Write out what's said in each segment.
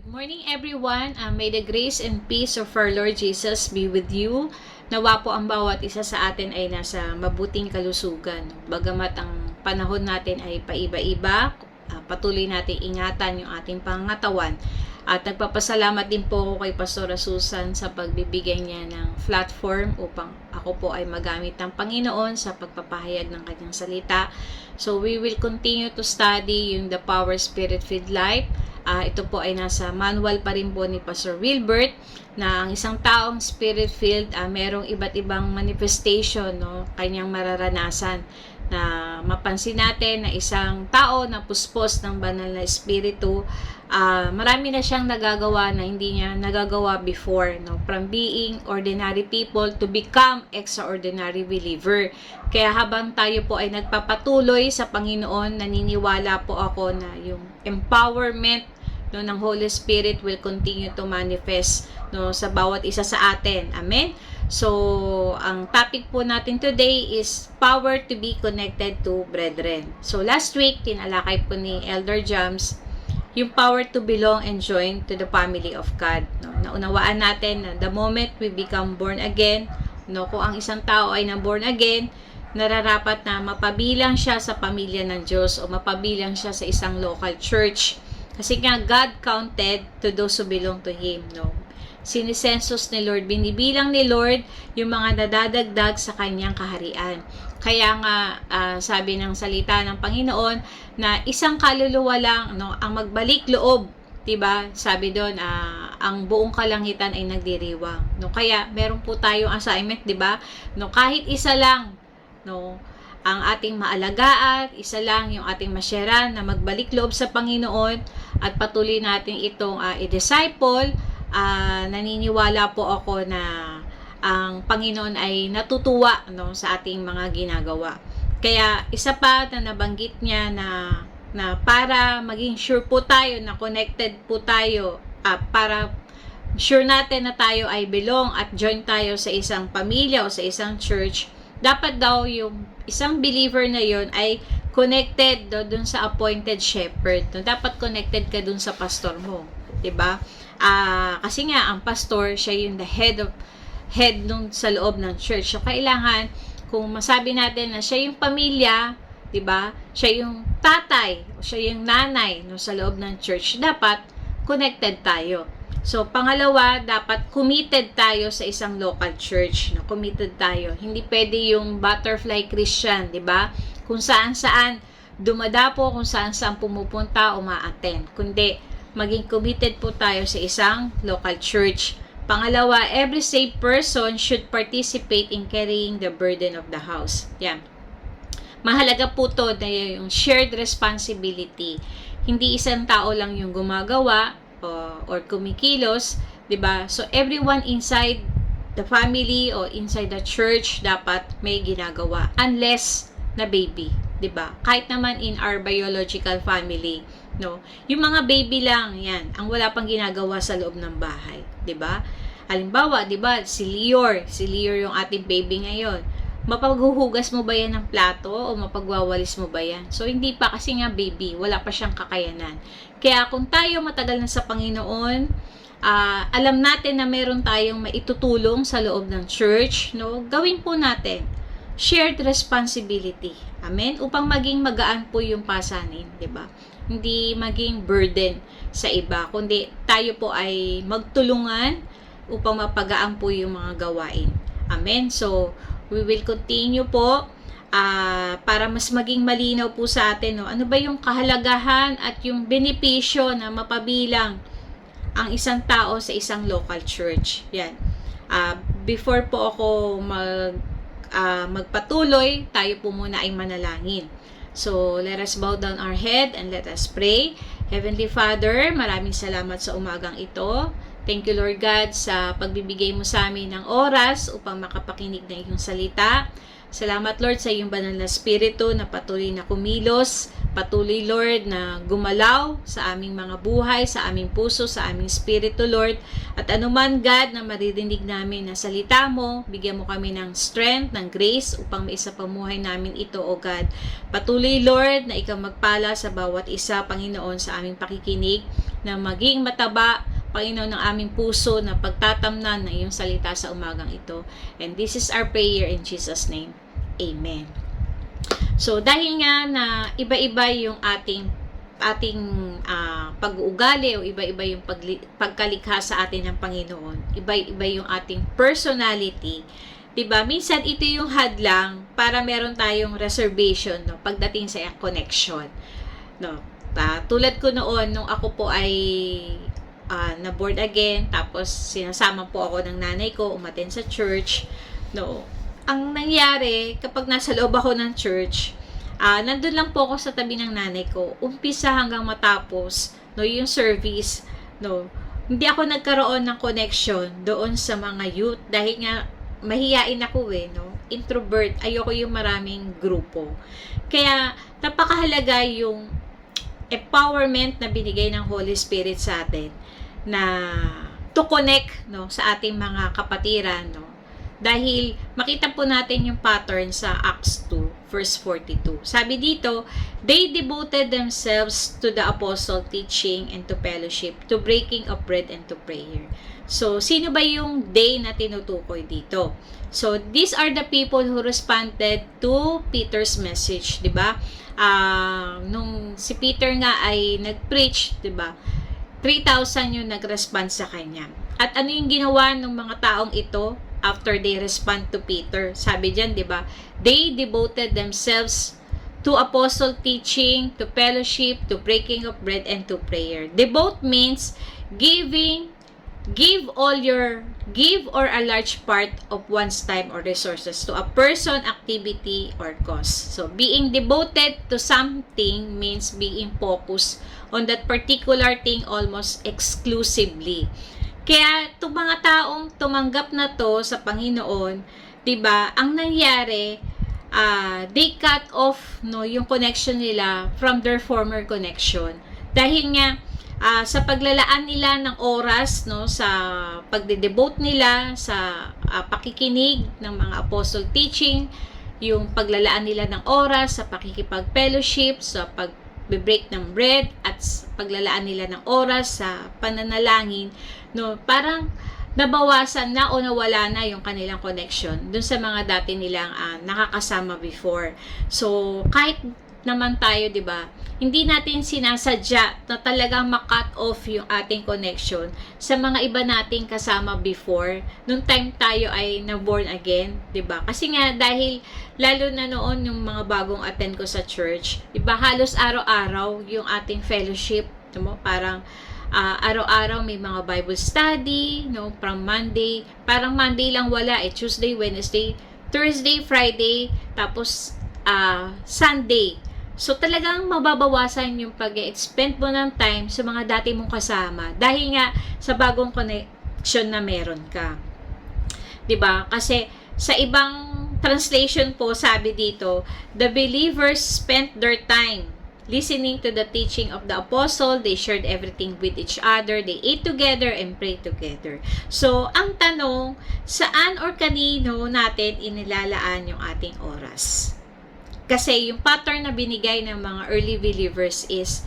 Morning everyone, may the grace and peace of our Lord Jesus be with you. Nawa po ang bawat isa sa atin ay nasa mabuting kalusugan. Bagamat ang panahon natin ay paiba-iba, patuloy natin ingatan yung ating pangatawan. At nagpapasalamat din po ako kay Pastora Susan sa pagbibigay niya ng platform upang ako po ay magamit ng Panginoon sa pagpapahayag ng kanyang salita. So we will continue to study yung The Power Spirit-Filled Life. Ito po ay nasa manual pa rin po ni Pastor Wilbert na ang isang taong spirit-filled, merong iba't ibang manifestation, no, kanyang mararanasan. Na mapansin natin na isang tao na puspos ng banal na espiritu, marami na siyang nagagawa na hindi niya nagagawa before, no? From being ordinary people to become extraordinary believer. Kaya habang tayo po ay nagpapatuloy sa Panginoon, naniniwala po ako na yung empowerment, no, ng Holy Spirit will continue to manifest, no, sa bawat isa sa atin. Amen? So, ang topic po natin today is power to be connected to brethren. So, last week, tinalakay po ni Elder Jams yung power to belong and join to the family of God. No? Naunawaan natin na the moment we become born again, no, kung ang isang tao ay na-born again, nararapat na mapabilang siya sa pamilya ng Diyos o mapabilang siya sa isang local church. Kasi nga, God counted to those who belong to Him, no? Sinisensus ni Lord, binibilang ni Lord yung mga nadadagdag sa kanyang kaharian. Kaya nga, sabi ng salita ng Panginoon na isang kaluluwa lang, no, ang magbalik loob, diba? Sabi doon, ang buong kalangitan ay nagdiriwang. No? Kaya, meron po tayong assignment, diba? No, kahit isa lang, no, ang ating maalagaan, isa lang yung ating masyaran na magbalik loob sa Panginoon at patuloy natin itong i-disciple. Naniniwala po ako na ang Panginoon ay natutuwa, no, sa ating mga ginagawa. Kaya isa pa na nabanggit niya na para maging sure po tayo na connected po tayo, para sure natin na tayo ay belong at join tayo sa isang pamilya o sa isang church, dapat daw yung isang believer na yon ay connected dun sa appointed shepherd. No? Dapat connected ka dun sa pastor mo. Diba? Kasi nga, ang pastor, siya yung the head nung sa loob ng church. So, kailangan, kung masabi natin na siya yung pamilya, diba? Siya yung tatay, o siya yung nanay, no, sa loob ng church, dapat connected tayo. So, pangalawa, dapat committed tayo sa isang local church. No? Committed tayo. Hindi pwede yung butterfly Christian, di ba? Kung saan-saan dumadapo, kung saan-saan pumupunta o ma-attend. Kundi, maging committed po tayo sa isang local church. Pangalawa, every saved person should participate in carrying the burden of the house. Yan. Mahalaga po to na yung shared responsibility. Hindi isang tao lang yung gumagawa, or kumikilos, 'di ba? So everyone inside the family or inside the church dapat may ginagawa unless na baby, 'di ba? Kahit naman in our biological family, no. Yung mga baby lang 'yan, ang wala pang ginagawa sa loob ng bahay, 'di ba? Halimbawa, 'di ba, si Lior yung ating baby ngayon. Mapaghuhugas mo ba yan ng plato o mapagwawalis mo ba yan? So, hindi pa kasi nga baby, wala pa siyang kakayanan. Kaya kung tayo matagal na sa Panginoon, alam natin na meron tayong maitutulong sa loob ng church, no? Gawin po natin. Shared responsibility. Amen? Upang maging magaan po yung pasanin, di ba? Hindi maging burden sa iba, kundi tayo po ay magtulungan upang mapagaan po yung mga gawain. Amen? So, we will continue po para mas maging malinaw po sa atin, no? Ano ba yung kahalagahan at yung benepisyo na mapabilang ang isang tao sa isang local church. Yan. Before po ako magpatuloy, tayo po muna ay manalangin. So, let us bow down our head and let us pray. Heavenly Father, maraming salamat sa umagang ito. Thank you, Lord God, sa pagbibigay mo sa amin ng oras upang makapakinig ng iyong salita. Salamat, Lord, sa iyong banal na spirito na patuloy na kumilos. Patuloy, Lord, na gumalaw sa aming mga buhay, sa aming puso, sa aming spirito, Lord. At anuman, God, na maririnig namin na salita mo, bigyan mo kami ng strength, ng grace upang maisapamuhay namin ito, O God. Patuloy, Lord, na ikaw magpala sa bawat isa, Panginoon, sa aming pakikinig. na maging mataba, Panginoon, ng aming puso na pagtatamnan ng iyong salita sa umagang ito. And this is our prayer in Jesus' name. Amen. So, dahil nga na iba-iba yung ating pag-uugali o iba-iba yung pagkalikha sa atin ng Panginoon, iba-iba yung ating personality, diba? Minsan ito yung hadlang para meron tayong reservation, no, pagdating sa connection, no. Tulad ko noon nung ako po ay na born again, tapos sinasama po ako ng nanay ko umattend sa church, no. Ang nangyari kapag nasa loob ako ng church, nandun lang po ako sa tabi ng nanay ko, umpisa hanggang matapos, no, yung service, no. Hindi ako nagkaroon ng connection doon sa mga youth dahil nga mahiyain ako no, introvert, ayoko yung maraming grupo. Kaya napakahalaga yung empowerment na binigay ng Holy Spirit sa atin na to connect, no, sa ating mga kapatiran, no. Dahil makita po natin yung pattern sa Acts 2 verse 42. Sabi dito, they devoted themselves to the apostle teaching and to fellowship, to breaking of bread and to prayer. So, sino ba yung they na tinutukoy dito? So, these are the people who responded to Peter's message, 'di ba? Nung si Peter nga ay nag-preach, 'di ba? 3,000 yung nag-respond sa kanya. At ano yung ginawa ng mga taong ito after they respond to Peter? Sabi diyan, 'di ba? They devoted themselves to apostle teaching, to fellowship, to breaking of bread and to prayer. Devote means give or a large part of one's time or resources to a person, activity, or cause. So, being devoted to something means being focused on that particular thing almost exclusively. Kaya, itong mga taong tumanggap na to sa Panginoon, 'di ba? Ang nangyari, they cut off, no, yung connection nila from their former connection. Dahil nga sa paglalaan nila ng oras, no, sa pagde-devote nila sa pakikinig ng mga apostle teaching, yung paglalaan nila ng oras sa pakikipag-fellowship, sa pag-break ng bread, at paglalaan nila ng oras sa pananalangin, no, parang nabawasan na o nawala na yung kanilang connection dun sa mga dati nilang nakakasama before. So, kahit naman tayo, 'di ba? Hindi natin sinasadya na talagang ma-cut off yung ating connection sa mga iba nating kasama before nung time tayo ay na born again, 'di ba? Kasi nga dahil lalo na noon yung mga bagong attend ko sa church, 'di ba? Halos araw-araw yung ating fellowship, 'di mo? Parang araw-araw may mga Bible study, no, from Monday. Parang Monday lang wala, Tuesday, Wednesday, Thursday, Friday, tapos Sunday. So, talagang mababawasan yung pag-expend mo ng time sa mga dati mong kasama dahil nga sa bagong connection na meron ka. 'Di ba? Kasi sa ibang translation po, sabi dito, the believers spent their time listening to the teaching of the apostle, they shared everything with each other, they ate together and prayed together. So, ang tanong, saan or kanino natin inilalaan yung ating oras? Kasi yung pattern na binigay ng mga early believers is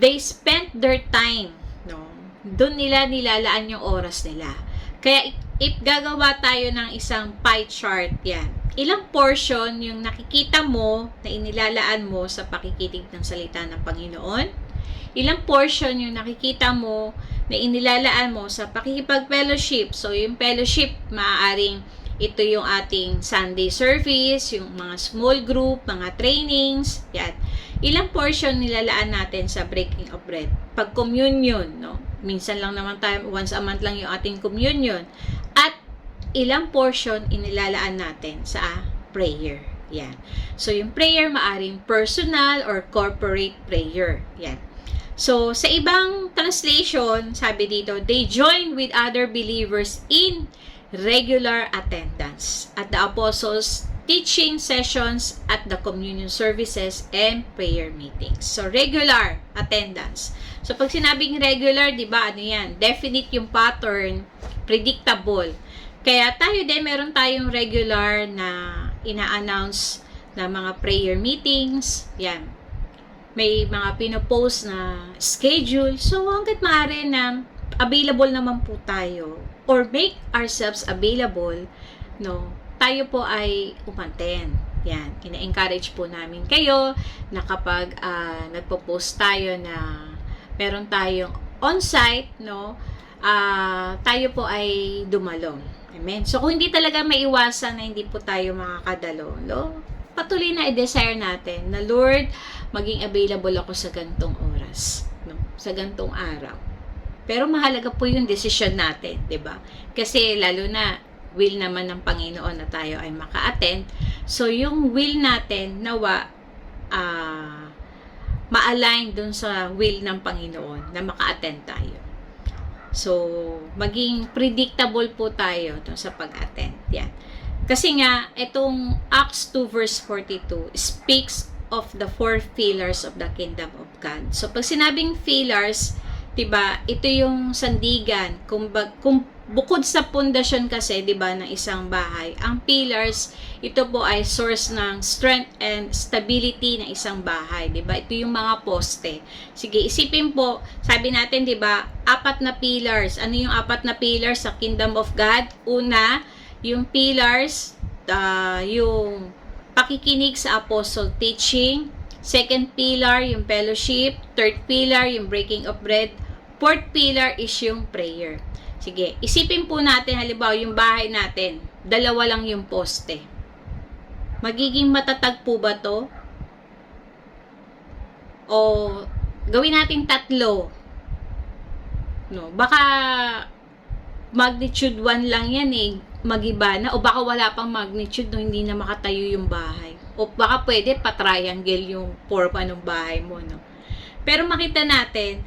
they spent their time, no? Doon nila nilalaan yung oras nila. Kaya if gagawa tayo ng isang pie chart, yan. Ilang portion yung nakikita mo na inilalaan mo sa pakikinig ng salita ng Panginoon? Ilang portion yung nakikita mo na inilalaan mo sa pakikipag-fellowship? So, yung fellowship, maaaring ito yung ating Sunday service, yung mga small group, mga trainings, yan. Ilang portion nilalaan natin sa breaking of bread? Pag communion, no? Minsan lang naman tayo, once a month lang yung ating communion. At ilang portion inilalaan natin sa prayer. Yan. So, yung prayer maaring personal or corporate prayer. Yan. So, sa ibang translation, sabi dito, they join with other believers in regular attendance at the apostles' teaching sessions, at the communion services and prayer meetings. So, regular attendance. So, pag sinabing regular, di ba, ano yan? Definite yung pattern, predictable. Kaya tayo din, meron tayong regular na ina-announce na mga prayer meetings. Yan. may mga pinopost na schedule. So, hanggat maaari na available naman po tayo or make ourselves available, no, tayo po ay umattend. Yan, ina-encourage po namin kayo na kapag nagpo-post tayo na meron tayong on-site, no, tayo po ay dumalo. Amen. So, kung hindi talaga maiwasan na hindi po tayo makakadalo, no, patuloy na i-desire natin na Lord, maging available ako sa gantong oras, no, sa gantong araw. Pero mahalaga po yung decision natin, 'di ba? Kasi lalo na will naman ng Panginoon na tayo ay maka-attend. So, yung will natin nawa ma-align dun sa will ng Panginoon na maka-attend tayo. So, maging predictable po tayo dun sa pag-attend. Yan. Kasi nga, itong Acts 2 verse 42 speaks of the 4 pillars of the kingdom of God. So, pag sinabing pillars, diba, ito yung sandigan. Kung bukod sa pundasyon kasi, diba, ng isang bahay, ang pillars, ito po ay source ng strength and stability ng isang bahay, diba? Ito yung mga poste. Sige, isipin po, sabi natin, diba, 4 na pillars. Ano yung 4 na pillars sa kingdom of God? Una, yung pillars, yung pakikinig sa apostle teaching. Second pillar, yung fellowship. Third pillar, yung breaking of bread. Fourth pillar is yung prayer. Sige, isipin po natin, halimbawa, yung bahay natin, 2 lang yung poste. Magiging matatag po ba to? O gawin natin 3? No, baka magnitude 1 lang yan eh, magiba na. O baka wala pang magnitude, no, hindi na makatayo yung bahay. O baka pwede pa-triangle yung forma ng bahay mo, no? Pero makita natin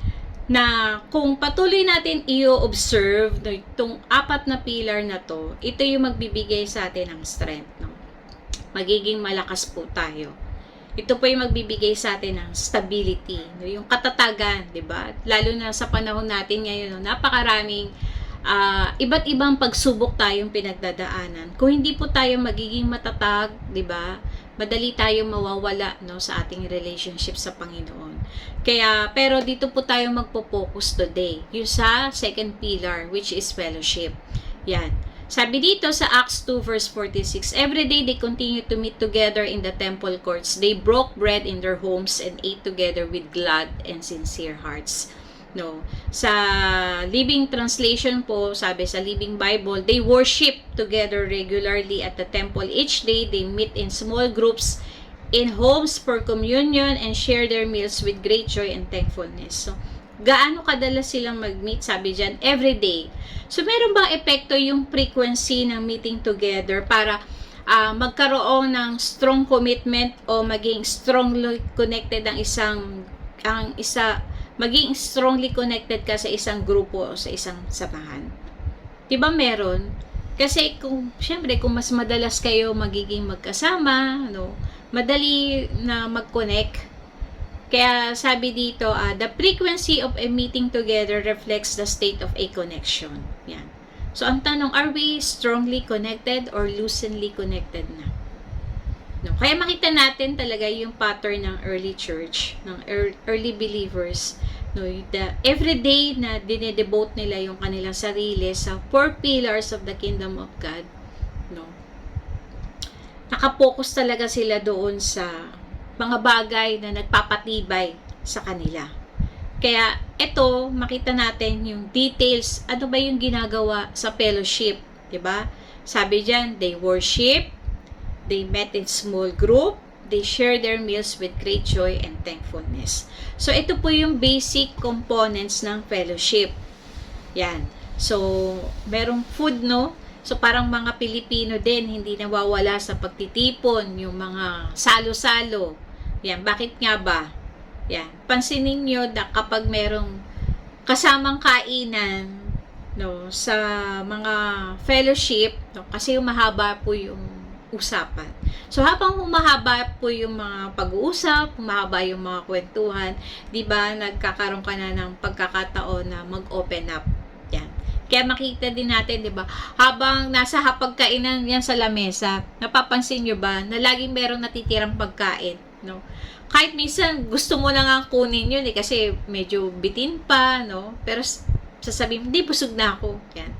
na kung patuloy natin i-observe, no, itong 4 na pillar na to, ito yung magbibigay sa atin ng strength, no? Magiging malakas po tayo. Ito po yung magbibigay sa atin ng stability, no? Yung katatagan, di ba? Lalo na sa panahon natin ngayon, no, napakaraming iba't ibang pagsubok tayong pinagdadaanan. Kung hindi po tayo magiging matatag, di ba? Madali tayong mawawala, no, sa ating relationship sa Panginoon. Kaya, pero dito po tayo magpo-focus today. Yung sa second pillar, which is fellowship. Yan. Sabi dito sa Acts 2 verse 46, every day they continued to meet together in the temple courts. They broke bread in their homes and ate together with glad and sincere hearts. No. Sa Living Translation po, sabi sa Living Bible, they worship together regularly at the temple. Each day, they meet in small groups in homes for communion and share their meals with great joy and thankfulness. So, gaano kadalas silang mag-meet? Sabi dyan, every day. So, meron bang epekto yung frequency ng meeting together para magkaroon ng strong commitment o maging strongly connected maging strongly connected ka sa isang grupo o sa isang samahan? Diba meron? Kasi syempre, kung mas madalas kayo magiging magkasama, no, madali na mag-connect. Kaya sabi dito, the frequency of a meeting together reflects the state of a connection. Yan. So, ang tanong, are we strongly connected or loosely connected na? No, kaya makita natin talaga yung pattern ng early church, ng early believers, no, everyday na dinedevote nila yung kanilang sarili sa 4 pillars of the kingdom of God, no. Nakapokus talaga sila doon sa mga bagay na nagpapatibay sa kanila. Kaya ito, makita natin yung details, ano ba yung ginagawa sa fellowship, 'di ba? Sabi diyan, they worship, they met in small group, they share their meals with great joy and thankfulness. So, ito po yung basic components ng fellowship. Yan. So, merong food, no? So, parang mga Pilipino din, hindi nawawala sa pagtitipon, yung mga salo-salo. Yan. Bakit nga ba? Yan. Pansinin nyo na kapag merong kasamang kainan, no, sa mga fellowship, no, kasi mahaba po yung usapan. So, habang humahaba po yung mga pag-uusap, humahaba yung mga kwentuhan, di ba, nagkakaroon ka na ng pagkakataon na mag-open up. Yan. Kaya makita din natin, di ba, habang nasa hapagkainan yan sa lamesa, napapansin nyo ba, na laging merong natitirang pagkain? no? Kahit minsan gusto mo na nga kunin yun kasi medyo bitin pa, no? Pero sasabihin, hindi, busog na ako. Yan.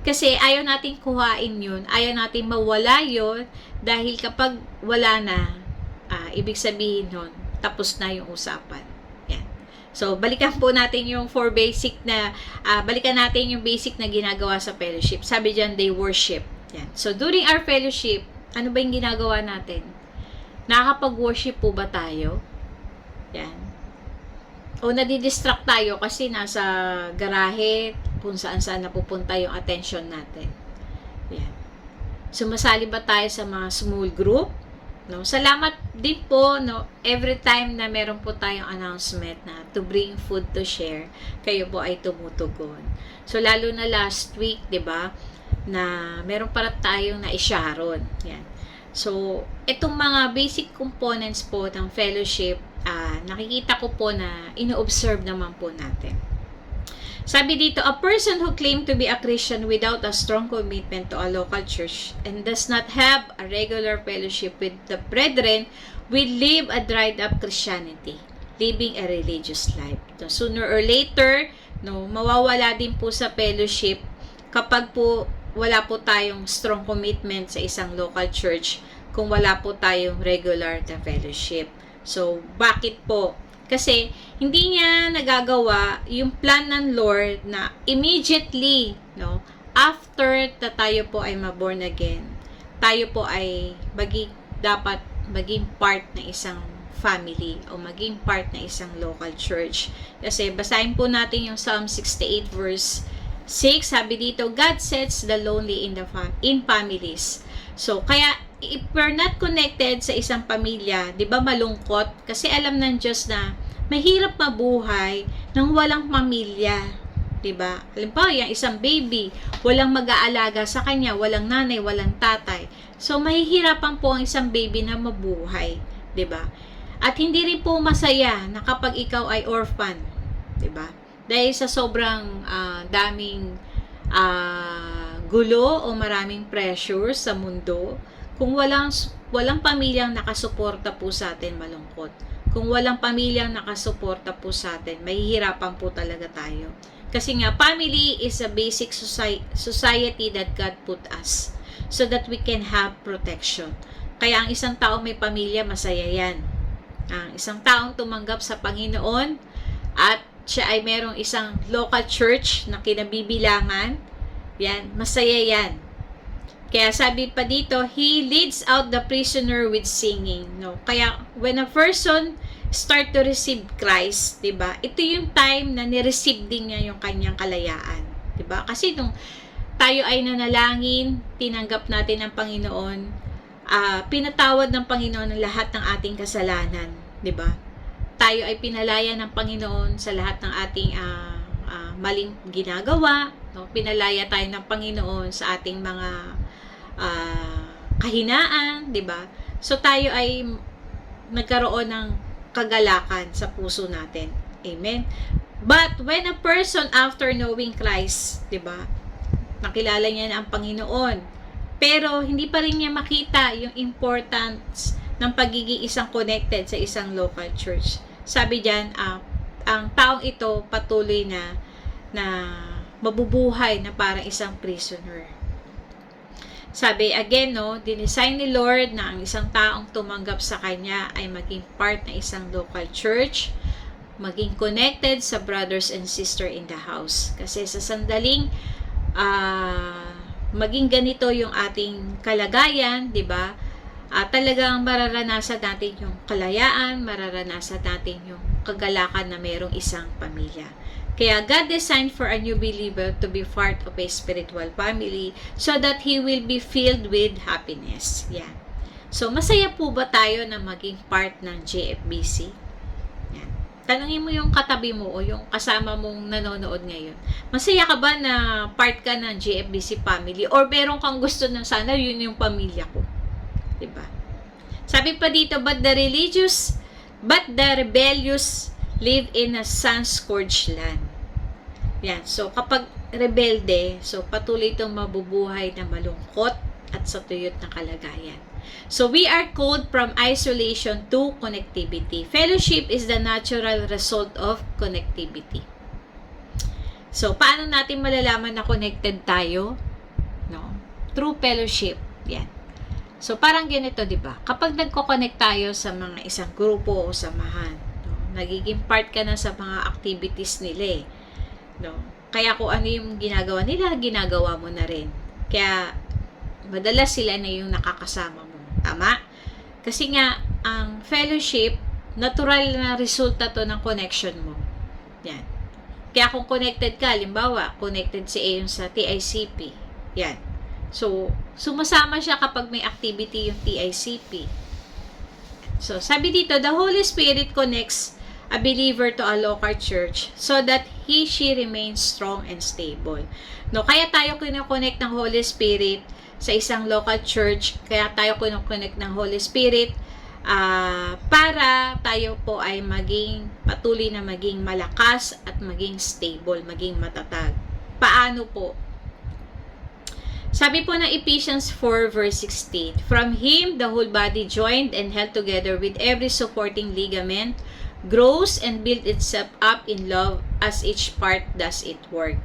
Kasi ayaw natin kuhain yun, ayaw natin mawala yun, dahil kapag wala na, ibig sabihin nun, tapos na yung usapan. Yan. So, balikan po natin yung balikan natin yung basic na ginagawa sa fellowship. Sabi dyan, they worship. Yan. So, during our fellowship, ano ba yung ginagawa natin? Nakakapag-worship po ba tayo? Yan. O nadidistract tayo kasi nasa garahe, kung saan-saan napupunta yung attention natin. Yan. Sumasali ba tayo sa mga small group? No? Salamat din po, no, every time na meron po tayong announcement na to bring food to share, kayo po ay tumutugon. So lalo na last week, 'di ba, na meron para tayong na-isharon. Yan. So itong mga basic components po ng fellowship, nakikita ko po na ino-observe naman po natin. Sabi dito, a person who claims to be a Christian without a strong commitment to a local church and does not have a regular fellowship with the brethren will live a dried up Christianity, living a religious life. So, sooner or later, no, mawawala din po sa fellowship kapag po wala po tayong strong commitment sa isang local church, kung wala po tayong regular na fellowship. So, bakit po? Kasi hindi niya nagagawa yung plan ng Lord na immediately, no, after na tayo po ay maborn again, tayo po ay dapat maging part ng isang family o maging part ng isang local church. Kasi basahin po natin yung Psalm 68 verse 6, sabi dito, God sets the lonely in families. So, kaya if we're not connected sa isang pamilya, 'di ba malungkot? Kasi alam ng Diyos na mahirap mabuhay nang walang pamilya, 'di ba? Halimbawa, yung isang baby, walang mag-aalaga sa kanya, walang nanay, walang tatay. So mahihirapan po ang isang baby na mabuhay, 'di ba? At hindi rin po masaya na kapag ikaw ay orphan, 'di ba? Dahil sa sobrang daming gulo o maraming pressure sa mundo, kung walang pamilyang nakasuporta po sa atin, malungkot. Kung walang pamilyang nakasuporta po sa atin, mahihirapan po talaga tayo. Kasi nga, family is a basic society that God put us so that we can have protection. Kaya ang isang tao may pamilya, masaya yan. Ang isang taong tumanggap sa Panginoon at siya ay merong isang local church na kinabibilangan, yan, masaya yan. Kaya sabi pa dito, he leads out the prisoner with singing. No? Kaya when a person start to receive Christ, 'di ba? Ito yung time na ni-receive din niya yung kanyang kalayaan, 'di ba? Kasi nung tayo ay nanalangin, tinanggap natin ng Panginoon, pinatawad ng Panginoon ang lahat ng ating kasalanan, 'di ba? Tayo ay pinalaya ng Panginoon sa lahat ng ating maling ginagawa, no? Pinalaya tayo ng Panginoon sa ating mga kahinaan, 'di ba? So tayo ay nagkaroon ng kagalakan sa puso natin. Amen. But when a person after knowing Christ, 'di ba? Nakilala niya na ang Panginoon, pero hindi pa rin niya makita yung importance ng pagiging isang connected sa isang local church. Sabi diyan, ang taong ito patuloy na mabubuhay na parang isang prisoner. Sabi again, no, dinesign ni Lord na ang isang taong tumanggap sa Kanya ay maging part ng isang local church, maging connected sa brothers and sister in the house. Kasi sa sandaling maging ganito yung ating kalagayan, di ba? Talagang mararanasan natin yung kalayaan, mararanasan natin yung kagalakan na mayroong isang pamilya. Kaya God designed for a new believer to be part of a spiritual family so that he will be filled with happiness. Yan. So, masaya po ba tayo na maging part ng JFBC? Yan. Tanungin mo yung katabi mo o yung kasama mong nanonood ngayon. Masaya ka ba na part ka ng JFBC family? Or meron kang gusto na sana yun yung pamilya ko? Diba? Sabi pa dito, but the rebellious live in a sun-scorched land. Yan. So, kapag rebelde, so patuloy itong mabubuhay na malungkot at sa tuyot na kalagayan. So, we are called from isolation to connectivity. Fellowship is the natural result of connectivity. So, paano natin malalaman na connected tayo? No? Through fellowship. Yan. So, parang ganito, di ba? Kapag nagko-connect tayo sa mga isang grupo o samahan, no? Nagiging part ka na sa mga activities nila eh. No? Kaya kung ano yung ginagawa nila, ginagawa mo na rin. Kaya, madalas sila na yung nakakasama mo. Tama? Kasi nga, ang fellowship, natural na resulta to ng connection mo. Yan. Kaya kung connected ka, halimbawa, connected si Ayon sa TICP. Yan. So, sumasama siya kapag may activity yung TICP. So, sabi dito, the Holy Spirit connects a believer to a local church so that she remains strong and stable. No, kaya tayo kinoconnect ng Holy Spirit sa isang local church, kaya tayo kinoconnect ng Holy Spirit para tayo po ay patuloy na maging malakas at maging stable, maging matatag. Paano po? Sabi po ng Ephesians 4 verse 16, from Him, the whole body joined and held together with every supporting ligament, grows and builds itself up in love as each part does its work.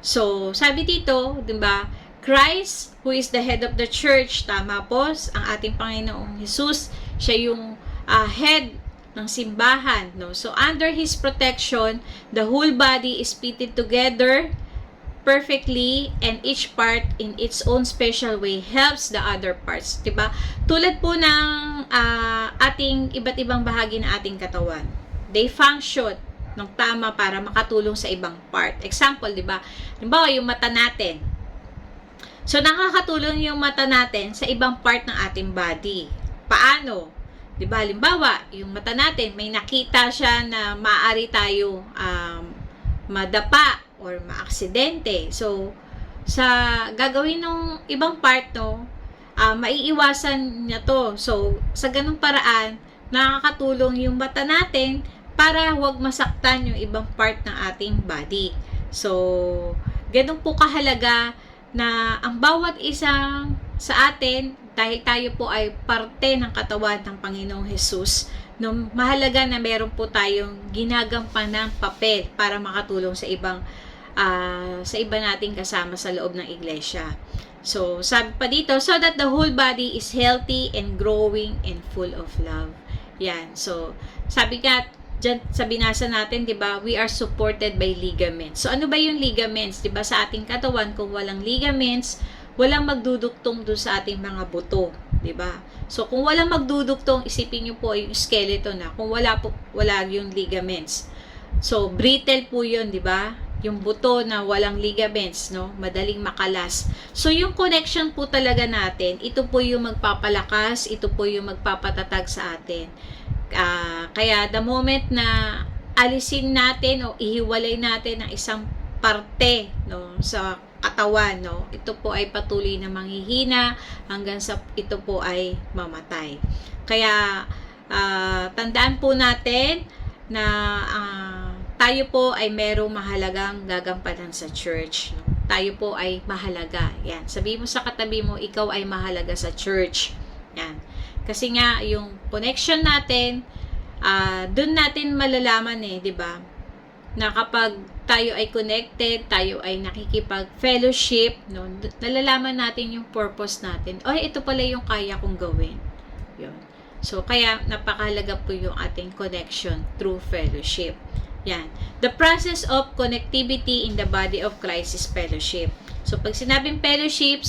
So, sabi dito, diba, Christ, who is the head of the church, tama po, ang ating Panginoong Jesus, siya yung head ng simbahan. No? So, under His protection, the whole body is fitted together perfectly and each part in its own special way helps the other parts. Diba? Tulad po ng ating iba't ibang bahagi ng ating katawan. They function ng tama para makatulong sa ibang part. Example, diba? Halimbawa, yung mata natin. So, nakakatulong yung mata natin sa ibang part ng ating body. Paano? Diba? Halimbawa, yung mata natin, may nakita siya na maaari tayo madapa or maaksidente. So, sa gagawin ng ibang part, no, maiiwasan niya to. So, sa ganung paraan, nakakatulong yung mata natin para huwag masaktan yung ibang part ng ating body. So, ganun po kahalaga na ang bawat isang sa atin, dahil tayo po ay parte ng katawan ng Panginoong Hesus, no, mahalaga na meron po tayong ginagampanang papel para makatulong sa iba nating kasama sa loob ng iglesia. So, sabi pa dito, so that the whole body is healthy and growing and full of love. Yan. So, sabi nga, dyan, sa binasa natin, di ba, we are supported by ligaments. So, ano ba yung ligaments? Di ba, sa ating katawan, kung walang ligaments, walang magduduktong doon sa ating mga buto. Di ba? So, kung walang magduduktong, isipin nyo po yung skeleton na. Kung wala yung ligaments. So, brittle po yun, di ba? Yung buto na walang ligaments, no? Madaling makalas. So, yung connection po talaga natin, ito po yung magpapalakas, ito po yung magpapatatag sa atin. Kaya the moment na alisin natin o ihiwalay natin ang isang parte, no, sa katawan, no, ito po ay patuloy na manghihina hanggang sa ito po ay mamatay. Kaya tandaan po natin na tayo po ay merong mahalagang gagampanan sa church. No? Tayo po ay mahalaga. Yan. Sabihin mo sa katabi mo, ikaw ay mahalaga sa church. Yan. Kasi nga, yung connection natin, doon natin malalaman di ba? Na kapag tayo ay connected, tayo ay nakikipag-fellowship, no? Nalalaman natin yung purpose natin. Ito pala yung kaya kong gawin. Yun. So, kaya napakahalaga po yung ating connection through fellowship. Yan. The process of connectivity in the body of Christ is fellowship. So, pag sinabing fellowship,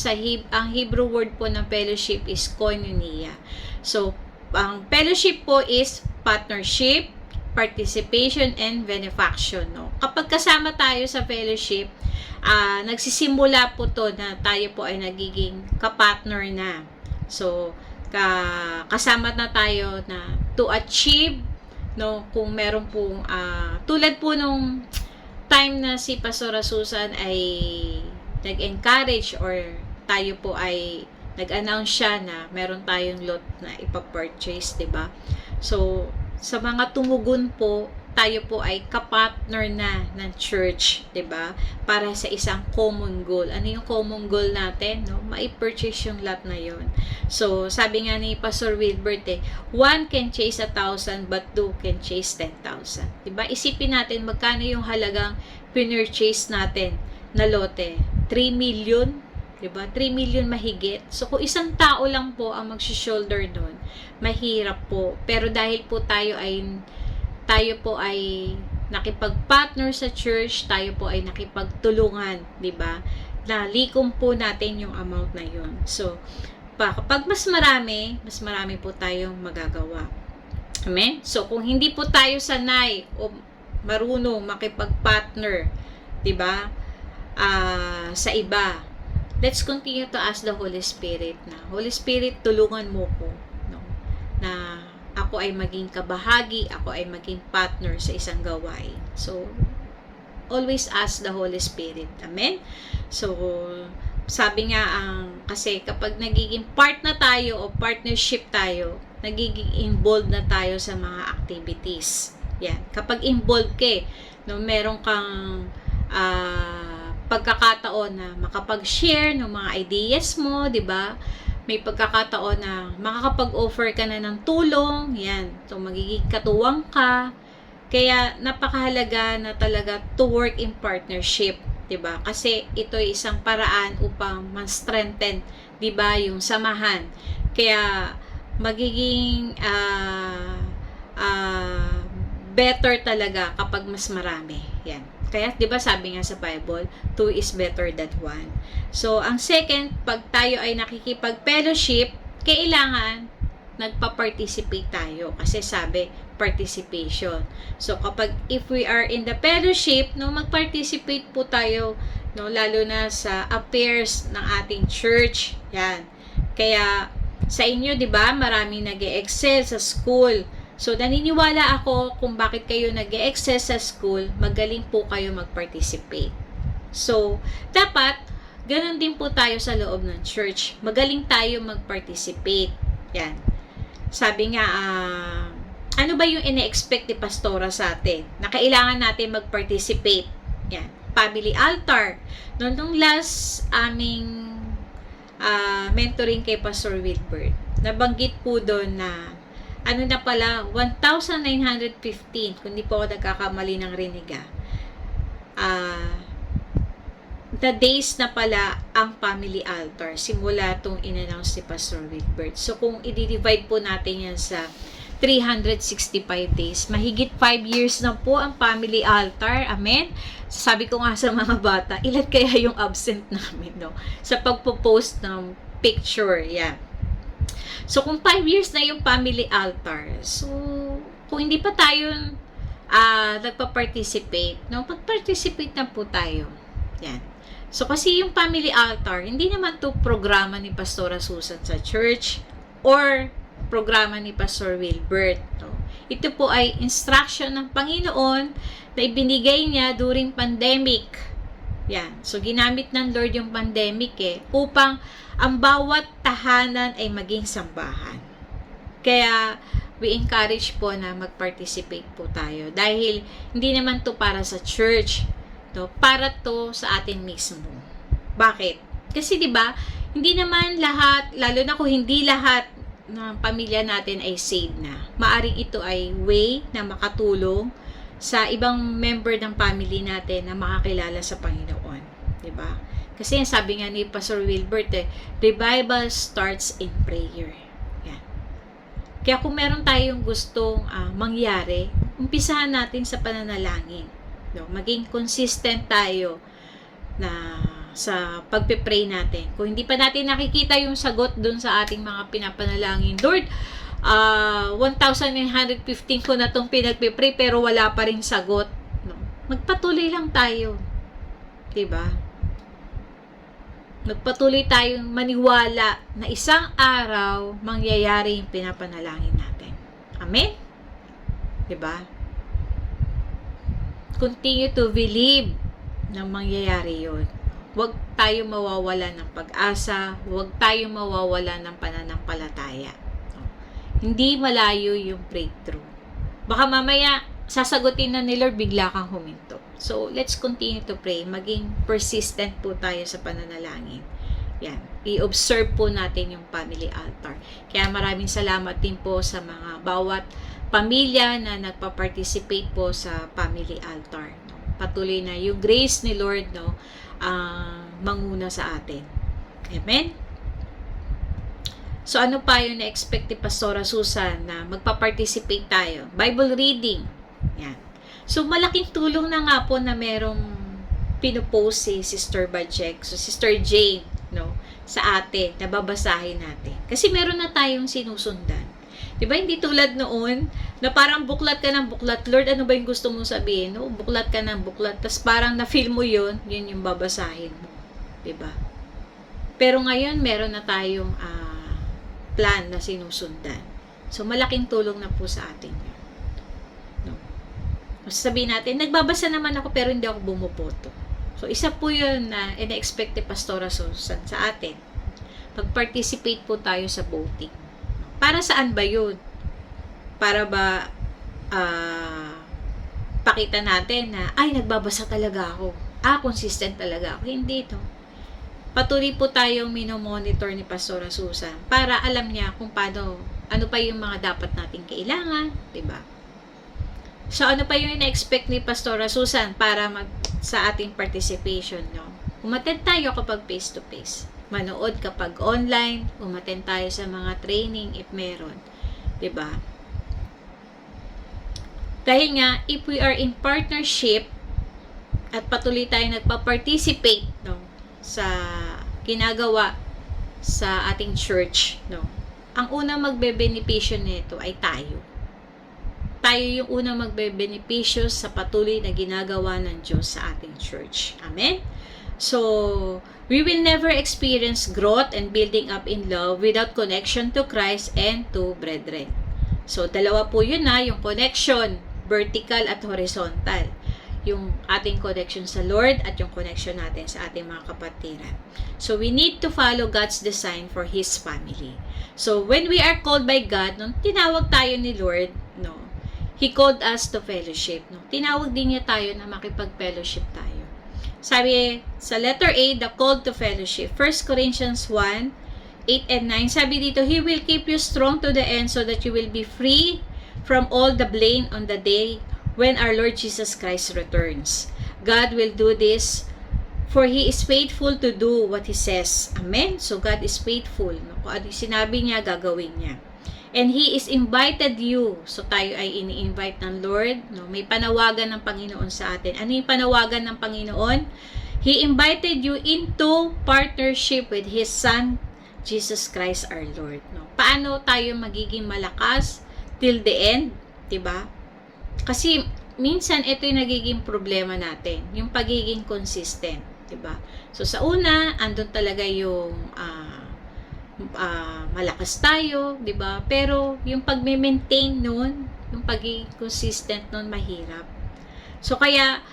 ang Hebrew word po ng fellowship is koinonia. So, ang fellowship po is partnership, participation, and benefaction. No? Kapag kasama tayo sa fellowship, nagsisimula po to na tayo po ay nagiging kapartner na. So, kasama na tayo na to achieve, no, kung meron pong tulad po nung time na si Pastora Susan ay nag-encourage or tayo po ay nag-announce siya na meron tayong lot na ipapurchase, diba? So, sa mga tumugon po, tayo po ay kapartner na ng church, 'di ba? Para sa isang common goal. Ano yung common goal natin, no? Mai-purchase yung lot na 'yon. So, sabi nga ni Pastor Wilbert, one can chase 1,000 but two can chase 10,000. 'Di ba? Isipin natin magkano yung halagang pinurchase natin na lote. 3 million, 'di ba? 3 million mahigit. So, kung isang tao lang po ang mag-shoulder doon, mahirap po. Pero dahil po tayo ay nakipag-partner sa church, tayo po ay nakipagtulungan, 'di ba? Nalikom po natin yung amount na 'yon. So, kapag mas marami po tayong magagawa. Amen? So, kung hindi po tayo sanay o marunong makipag-partner, 'di ba? Sa iba, let's continue to ask the Holy Spirit na, Holy Spirit, tulungan mo ko, no? Na ako ay maging kabahagi, ako ay maging partner sa isang gawain. So, always ask the Holy Spirit. Amen? So, sabi nga, kasi kapag nagiging part na tayo o partnership tayo, nagiging involved na tayo sa mga activities. Yan. Kapag involved ka, no, meron kang pagkakataon na makapag-share ng mga ideas mo, 'di ba? May pagkakataon na makakapag-offer ka na ng tulong, yan. So, magiging katuwang ka. Kaya, napakahalaga na talaga to work in partnership, 'di ba? Kasi ito ay isang paraan upang ma-strengthen, 'di ba, yung samahan. Kaya, magiging better talaga kapag mas marami. Yan. Kaya, 'di ba sabi nga sa Bible, 2 is better than 1. So, ang second, pag tayo ay nakikipag-fellowship, kailangan nagpa-participate tayo kasi sabi participation. So, if we are in the fellowship, no, mag-participate po tayo, no, lalo na sa affairs ng ating church. Yan. Kaya sa inyo, 'di ba, marami nag-e-excel sa school. So, naniniwala ako kung bakit kayo nag-e-excel sa school, magaling po kayo mag-participate. So, dapat, ganun din po tayo sa loob ng church. Magaling tayo mag-participate. Yan. Sabi nga, ano ba yung ine-expect ni Pastora sa atin? Na kailangan natin mag-participate. Yan. Family altar. Nung last aming mentoring kay Pastor Wilbert, nabanggit po doon na ano na pala, 1,915, kung di po ako nagkakamali ng riniga. The days na pala ang family altar, simula itong in-announce ni Pastor Wilbert. So, kung i-divide po natin yan sa 365 days, mahigit 5 years na po ang family altar. Amen? Sabi ko nga sa mga bata, ilan kaya yung absent namin, no? Sa pagpo-post ng picture, yan. So, kung 5 years na yung family altar, so, kung hindi pa tayo nagpa-participate, no, mag-participate na po tayo. Yan. So, kasi yung family altar, hindi naman to programa ni Pastora Susan sa church or programa ni Pastor Wilbert. No? Ito po ay instruction ng Panginoon na ibinigay niya during pandemic. Yan. So, ginamit ng Lord yung pandemic upang ang bawat tahanan ay maging sambahan. Kaya, we encourage po na mag-participate po tayo. Dahil, hindi naman to para sa church. No? Para to sa atin mismo. Bakit? Kasi, di ba, hindi naman lahat, lalo na kung hindi lahat ng pamilya natin ay saved na. Maaring ito ay way na makatulong sa ibang member ng family natin na makakilala sa Panginoon. Di ba? Kasi sabi nga ni Pastor Wilbert, revival starts in prayer. Yan. Kaya kung meron tayong gustong mangyari, umpisahan natin sa pananalangin. No? Maging consistent tayo na sa pagpe-pray natin. Kung hindi pa natin nakikita yung sagot dun sa ating mga pinapanalangin, Lord, 1,915 ko na itong pinagpe-pray pero wala pa rin sagot. No? Magpatuloy lang tayo. Diba? Magpatuloy tayong maniwala na isang araw mangyayari yung pinapanalangin natin. Amen? Diba? Continue to believe na mangyayari yun. Huwag tayo mawawala ng pag-asa, huwag tayo mawawala ng pananampalataya. Hindi malayo yung breakthrough. Baka mamaya, sasagutin na ni Lord, bigla kang huminto. So, let's continue to pray. Maging persistent po tayo sa pananalangin. Yan. I-observe po natin yung family altar. Kaya maraming salamat din po sa mga bawat pamilya na nagpa-participate po sa family altar. Patuloy na yung grace ni Lord, no, manguna sa atin. Amen? So, ano pa yung na-expect ni Pastora Susan na magpa-participate tayo? Bible reading. Yan. So, malaking tulong na nga po na merong pinupost si Sister Bajek. So, Sister Jane, no, sa atin, nababasahin natin. Kasi meron na tayong sinusundan. Diba, hindi tulad noon, na parang buklat ka ng buklat. Lord, ano ba yung gusto mong sabihin? No, buklat ka ng buklat. Tapos parang na-feel mo yun yung babasahin mo. Diba? Pero ngayon, meron na tayong plan na sinusundan. So, malaking tulong na po sa atin yun. No? Sabihin natin, nagbabasa naman ako pero hindi ako bumuboto. So, isa po yun na ina-expect ni Pastora Susan sa atin. Pag-participate po tayo sa voting. Para saan ba yun? Para ba pakita natin na, ay, nagbabasa talaga ako. Consistent talaga ako. Hindi ito. Patuloy po tayong minomonitor ni Pastora Susan para alam niya kung paano, ano pa yung mga dapat nating kailangan, diba? So, ano pa yung ina-expect ni Pastora Susan para sa ating participation, no? Umattend tayo kapag face-to-face. Manood kapag online. Umattend tayo sa mga training if meron. Diba? Dahil nga, if we are in partnership at patuloy tayo nagpa-participate, no, sa ginagawa sa ating church, no, ang unang magbe-benepisyo nito ay tayo. Tayo yung unang magbe-benepisyo sa patuloy na ginagawa ng Diyos sa ating church. Amen? So, we will never experience growth and building up in love without connection to Christ and to brethren. So, dalawa po yun yung connection, vertical at horizontal. Yung ating connection sa Lord at yung connection natin sa ating mga kapatiran. So, we need to follow God's design for His family. So, when we are called by God, nung tinawag tayo ni Lord, no, He called us to fellowship. No? Tinawag din niya tayo na makipag-fellowship tayo. Sabi sa letter A, the call to fellowship. 1 Corinthians 1, 8 and 9. Sabi dito, He will keep you strong to the end so that you will be free from all the blame on the day when our Lord Jesus Christ returns. God will do this for He is faithful to do what He says. Amen? So God is faithful. No? Kung ano sinabi niya, gagawin niya. And He is invited you. So tayo ay ini-invite ng Lord. No? May panawagan ng Panginoon sa atin. Ano yung panawagan ng Panginoon? He invited you into partnership with His Son, Jesus Christ our Lord. No? Paano tayo magiging malakas till the end? Diba? Kasi minsan ito yung nagiging problema natin. Yung pagiging consistent. Diba? So sa una, andun talaga yung malakas tayo, 'di ba? Pero yung pagme-maintain noon, yung pagiging consistent noon mahirap. So kaya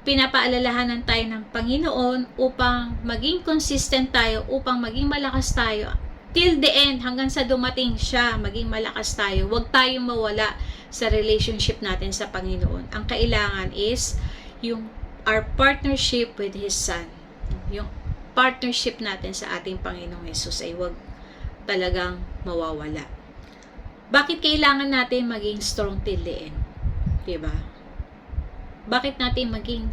pinapaalalahanan tayo ng Panginoon upang maging consistent tayo, upang maging malakas tayo till the end, hanggang sa dumating siya, maging malakas tayo. Huwag tayong mawala sa relationship natin sa Panginoon. Ang kailangan is yung our partnership with His Son. Yung partnership natin sa ating Panginoong Hesus ay huwag talagang mawawala. Bakit kailangan natin maging strong till the end? Diba? Bakit natin maging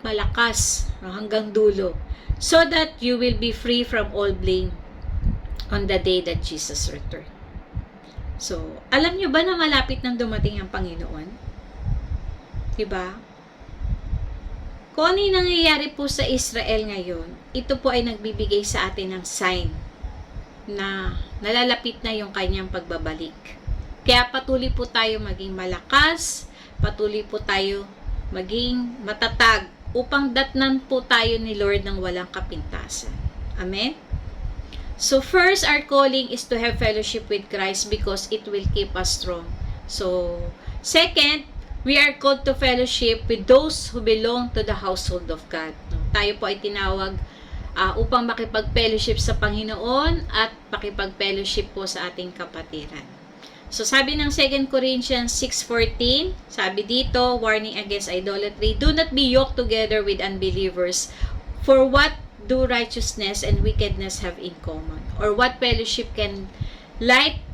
malakas hanggang dulo? So that you will be free from all blame on the day that Jesus returned. So, alam nyo ba na malapit nang dumating ang Panginoon? Diba? Kung ano yung nangyayari po sa Israel ngayon, ito po ay nagbibigay sa atin ng sign na nalalapit na yung kanyang pagbabalik. Kaya patuloy po tayo maging malakas, patuloy po tayo maging matatag upang datnan po tayo ni Lord ng walang kapintasan. Amen? So first, our calling is to have fellowship with Christ because it will keep us strong. So, second, we are called to fellowship with those who belong to the household of God. Tayo po ay tinawag upang makipag-fellowship sa Panginoon at makipag-fellowship po sa ating kapatiran. So, sabi ng 2 Corinthians 6:14, sabi dito, warning against idolatry, do not be yoked together with unbelievers, for what do righteousness and wickedness have in common? Or what fellowship can light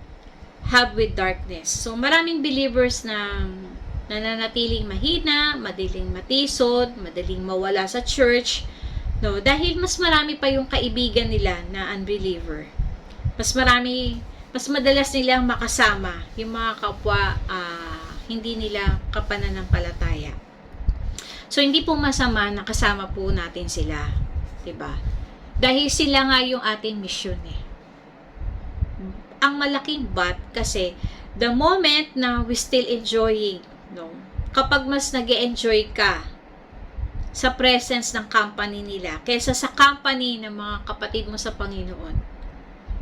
have with darkness? So, maraming believers na nananatiling mahina, madaling matisod, madaling mawala sa church, no? Dahil mas marami pa yung kaibigan nila na unbeliever. Mas madalas nilang makasama yung mga kapwa hindi nila kapananampalataya. So, hindi po masama na kasama po natin sila. Diba? Dahil sila nga yung ating mission eh. Ang malaking but kasi the moment na we still enjoying, no? Kapag mas nag-e-enjoy ka sa presence ng company nila kaysa sa company ng mga kapatid mo sa Panginoon,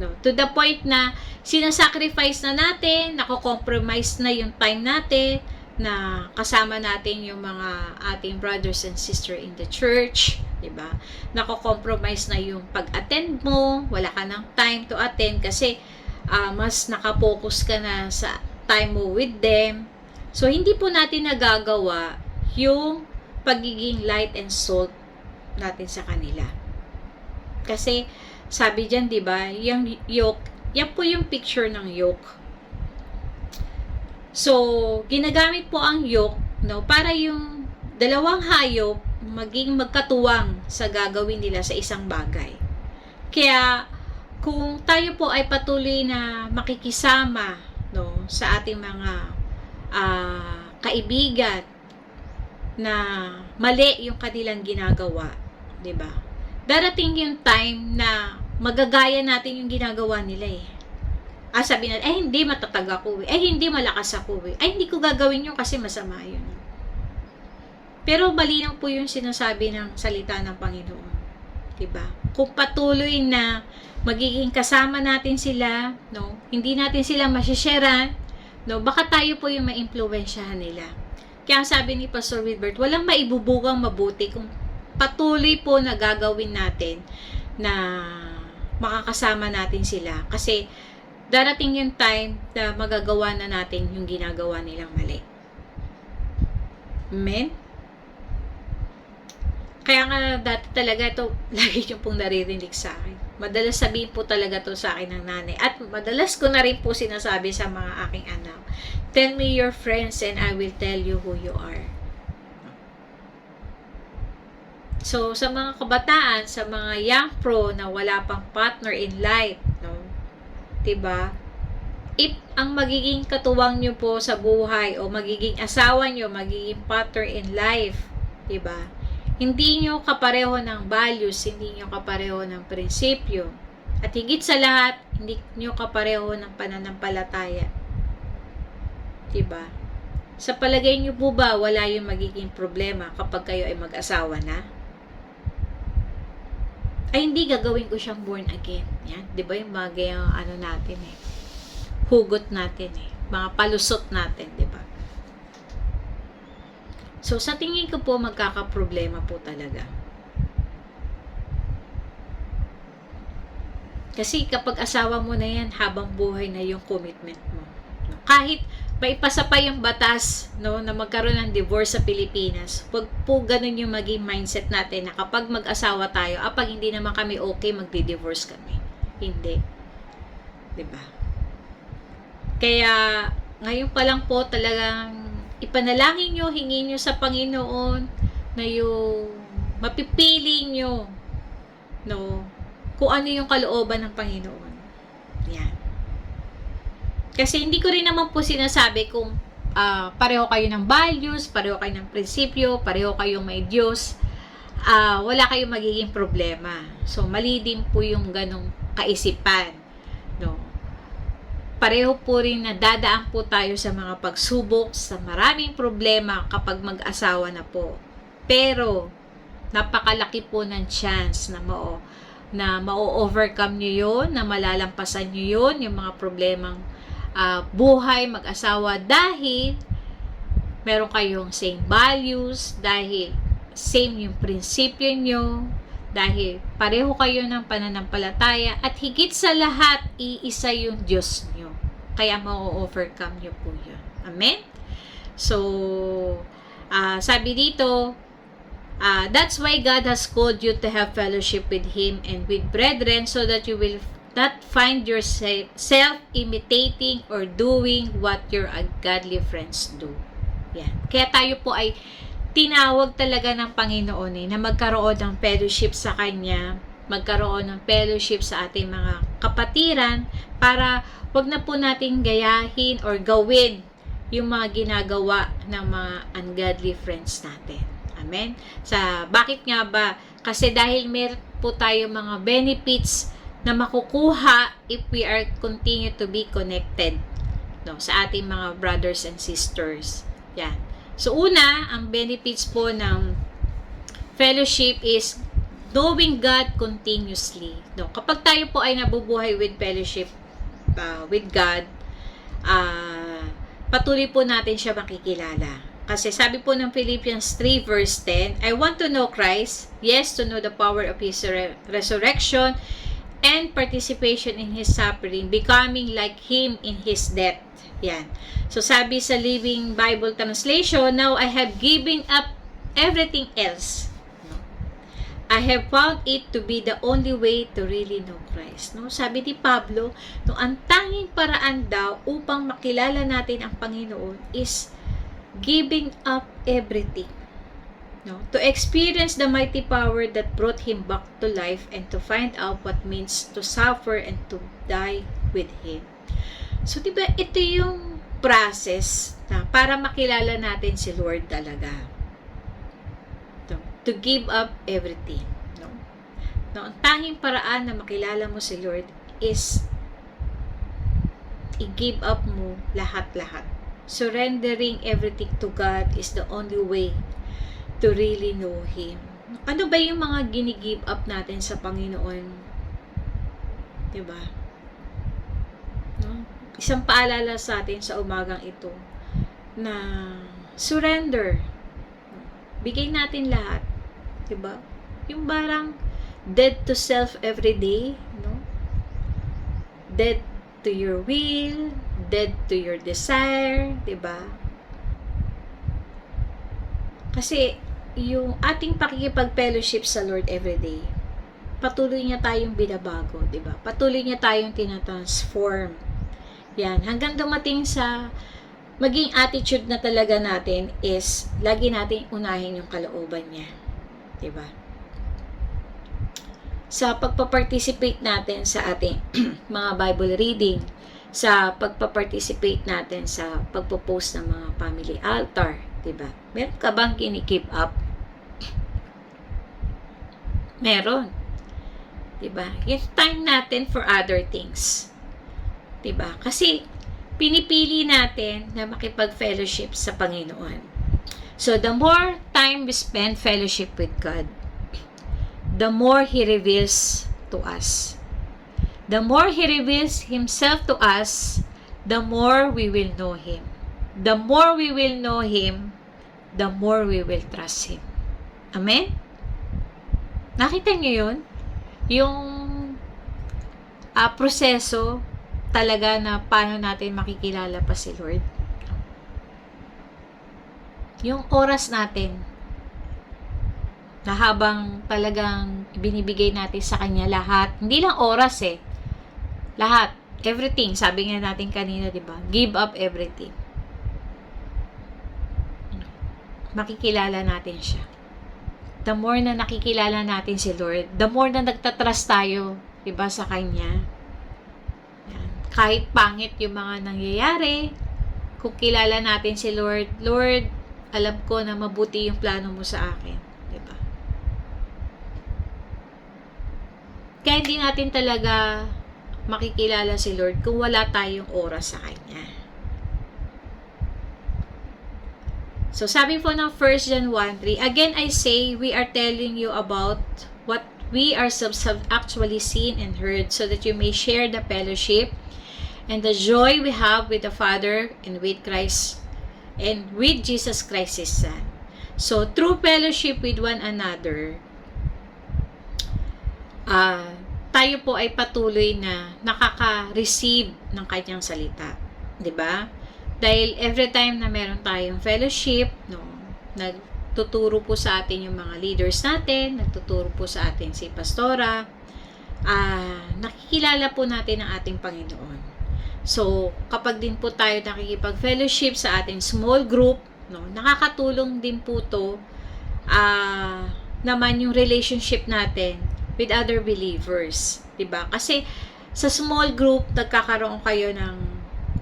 no? To the point na sinasacrifice na natin, nako-compromise na yung time natin na kasama natin yung mga ating brothers and sister in the church, diba? Nako-compromise na yung pag-attend mo, wala ka ng time to attend kasi mas nakapokus ka na sa time mo with them. So, hindi po natin nagagawa yung pagiging light and salt natin sa kanila. Kasi, sabi dyan, diba, yung yoke, yan po yung picture ng yoke. So, ginagamit po ang yoke, no, para yung dalawang hayop maging magkatuwang sa gagawin nila sa isang bagay. Kaya, kung tayo po ay patuloy na makikisama, no, sa ating mga kaibigan na mali yung kanilang ginagawa, 'di ba? Darating yung time na magagaya natin yung ginagawa nila eh. Sabi natin, hindi matatag ako eh. Hindi malakas ako eh. Hindi ko gagawin yun kasi masama yun. Pero malinaw po yung sinasabi ng salita ng Panginoon. Diba? Kung patuloy na magiging kasama natin sila, no? Hindi natin sila masisharean, no? Baka tayo po yung maimpluwensyahan nila. Kaya sabi ni Pastor Wilbert, walang maibubugang mabuti kung patuloy po na gagawin natin na makakasama natin sila. Kasi darating yung time na magagawa na natin yung ginagawa nilang mali. Amen? Kaya nga dati talaga ito, lagi nyo pong naririnig sa akin. Madalas sabihin po talaga to sa akin ng nanay. At madalas ko na rin po sinasabi sa mga aking anak. Tell me your friends and I will tell you who you are. So, sa mga kabataan, sa mga young pro na wala pang partner in life, no? Diba? If ang magiging katuwang nyo po sa buhay o magiging asawa nyo, magiging partner in life, diba? Hindi nyo kapareho ng values, hindi nyo kapareho ng prinsipyo. At higit sa lahat, hindi nyo kapareho ng pananampalataya. Diba? Sa palagay nyo po ba, wala yung magiging problema kapag kayo ay mag-asawa na? Ay, hindi gagawin ko siyang born again. Yan, diba yung mga gayang ano natin eh. Hugot natin eh. Mga palusot natin, diba? So, sa tingin ko po, magkakaproblema po talaga. Kasi kapag asawa mo na yan, habang buhay na yung commitment mo. Kahit may ipasa pa yung batas, no, na magkaroon ng divorce sa Pilipinas, wag po ganun yung maging mindset natin na kapag mag-asawa tayo, pag hindi naman kami okay, magdi-divorce kami. Hindi. Diba? Kaya, ngayon pa lang po talagang ipanalangin nyo, hingin nyo sa Panginoon na yung mapipili nyo, no, kung ano yung kalooban ng Panginoon. Yan. Kasi hindi ko rin naman po sinasabi kung pareho kayo ng values, pareho kayo ng prinsipyo, pareho kayong may Diyos, wala kayong magiging problema. So, mali din po yung ganong kaisipan. No? Pareho po rin na dadaan po tayo sa mga pagsubok, sa maraming problema kapag mag-asawa na po. Pero, napakalaki po ng chance na ma-overcome nyo yun, na malalampasan nyo yun, yung mga problemang buhay, mag-asawa, dahil meron kayong same values, dahil same yung prinsipyo nyo, dahil pareho kayo ng pananampalataya, at higit sa lahat, iisa yung Diyos nyo. Kaya ma-overcome nyo po yun. Amen? So, sabi dito, that's why God has called you to have fellowship with Him and with brethren so that you will not find yourself imitating or doing what your ungodly friends do. Yan. Kaya tayo po ay tinawag talaga ng Panginoon na magkaroon ng fellowship sa Kanya, magkaroon ng fellowship sa ating mga kapatiran para wag na po natin gayahin or gawin yung mga ginagawa ng mga ungodly friends natin. Amen? Bakit nga ba? Kasi dahil meron po tayo mga benefits na makukuha if we are continue to be connected sa ating mga brothers and sisters. Yan. So, una, ang benefits po ng fellowship is knowing God continuously. Kapag tayo po ay nabubuhay with fellowship with God, patuloy po natin siya makikilala. Kasi sabi po ng Philippians 3 verse 10, I want to know Christ, yes, to know the power of His resurrection and participation in His suffering, becoming like Him in His death. Yan. So sabi sa Living Bible Translation, now I have given up everything else. I have found it to be the only way to really know Christ. Sabi ni Pablo, ang tanging paraan daw upang makilala natin ang Panginoon is giving up everything. To experience the mighty power that brought Him back to life and to find out what means to suffer and to die with Him. So, diba, ito yung process na para makilala natin si Lord talaga. To give up everything. Ang tanging paraan na makilala mo si Lord is i-give up mo lahat-lahat. Surrendering everything to God is the only way to really know Him. Ano ba yung mga gini-give up natin sa Panginoon? Diba? Isang paalala sa atin sa umagang ito na surrender. Bigay natin lahat. Diba? Yung barang dead to self every day, dead to your will, dead to your desire, diba? Kasi yung ating pakikipag-fellowship sa Lord everyday, patuloy niya tayong binabago, diba? Patuloy niya tayong tinatransform. Yan, hanggang dumating sa maging attitude na talaga natin is lagi natin unahin yung kalooban niya. Diba? Sa pagpa-participate natin sa ating mga Bible reading, sa pagpa-participate natin sa pagpo-post ng mga family altar, diba? Meron ka bang kini-keep up? Meron. Diba? It's time natin for other things. Diba? Kasi pinipili natin na makipag-fellowship sa Panginoon. So, the more time we spend fellowship with God, the more He reveals to us. The more He reveals Himself to us, the more we will know Him. The more we will know Him, the more we will trust Him. Amen? Nakita niyo yun? Yung proseso talaga na paano natin makikilala pa si Lord. Yung oras natin na habang talagang binibigay natin sa Kanya lahat, hindi lang oras lahat, everything, sabi nga natin kanina, diba? Give up everything. Makikilala natin siya. The more na nakikilala natin si Lord, the more na nagtatrust tayo, diba, sa Kanya. Yan. Kahit pangit yung mga nangyayari, kung kilala natin si Lord, Lord, alam ko na mabuti yung plano mo sa akin. Diba? Kaya hindi natin talaga makikilala si Lord kung wala tayong oras sa Kanya. So, sabi po ng 1 John 1:3, again I say, we are telling you about what we ourselves have actually seen and heard so that you may share the fellowship and the joy we have with the Father and with Christ and with Jesus Christ, His Son. So, through fellowship with one another, tayo po ay patuloy na nakaka-receive ng kanyang salita. 'Di ba? Dahil every time na meron tayong fellowship, no, nagtuturo po sa atin yung mga leaders natin, nagtuturo po sa atin si Pastora, nakikilala po natin ang ating Panginoon. So, kapag din po tayo nakikipag-fellowship sa ating small group, no, nakakatulong din po to naman yung relationship natin with other believers, 'di ba? Kasi sa small group nagkakaroon kayo ng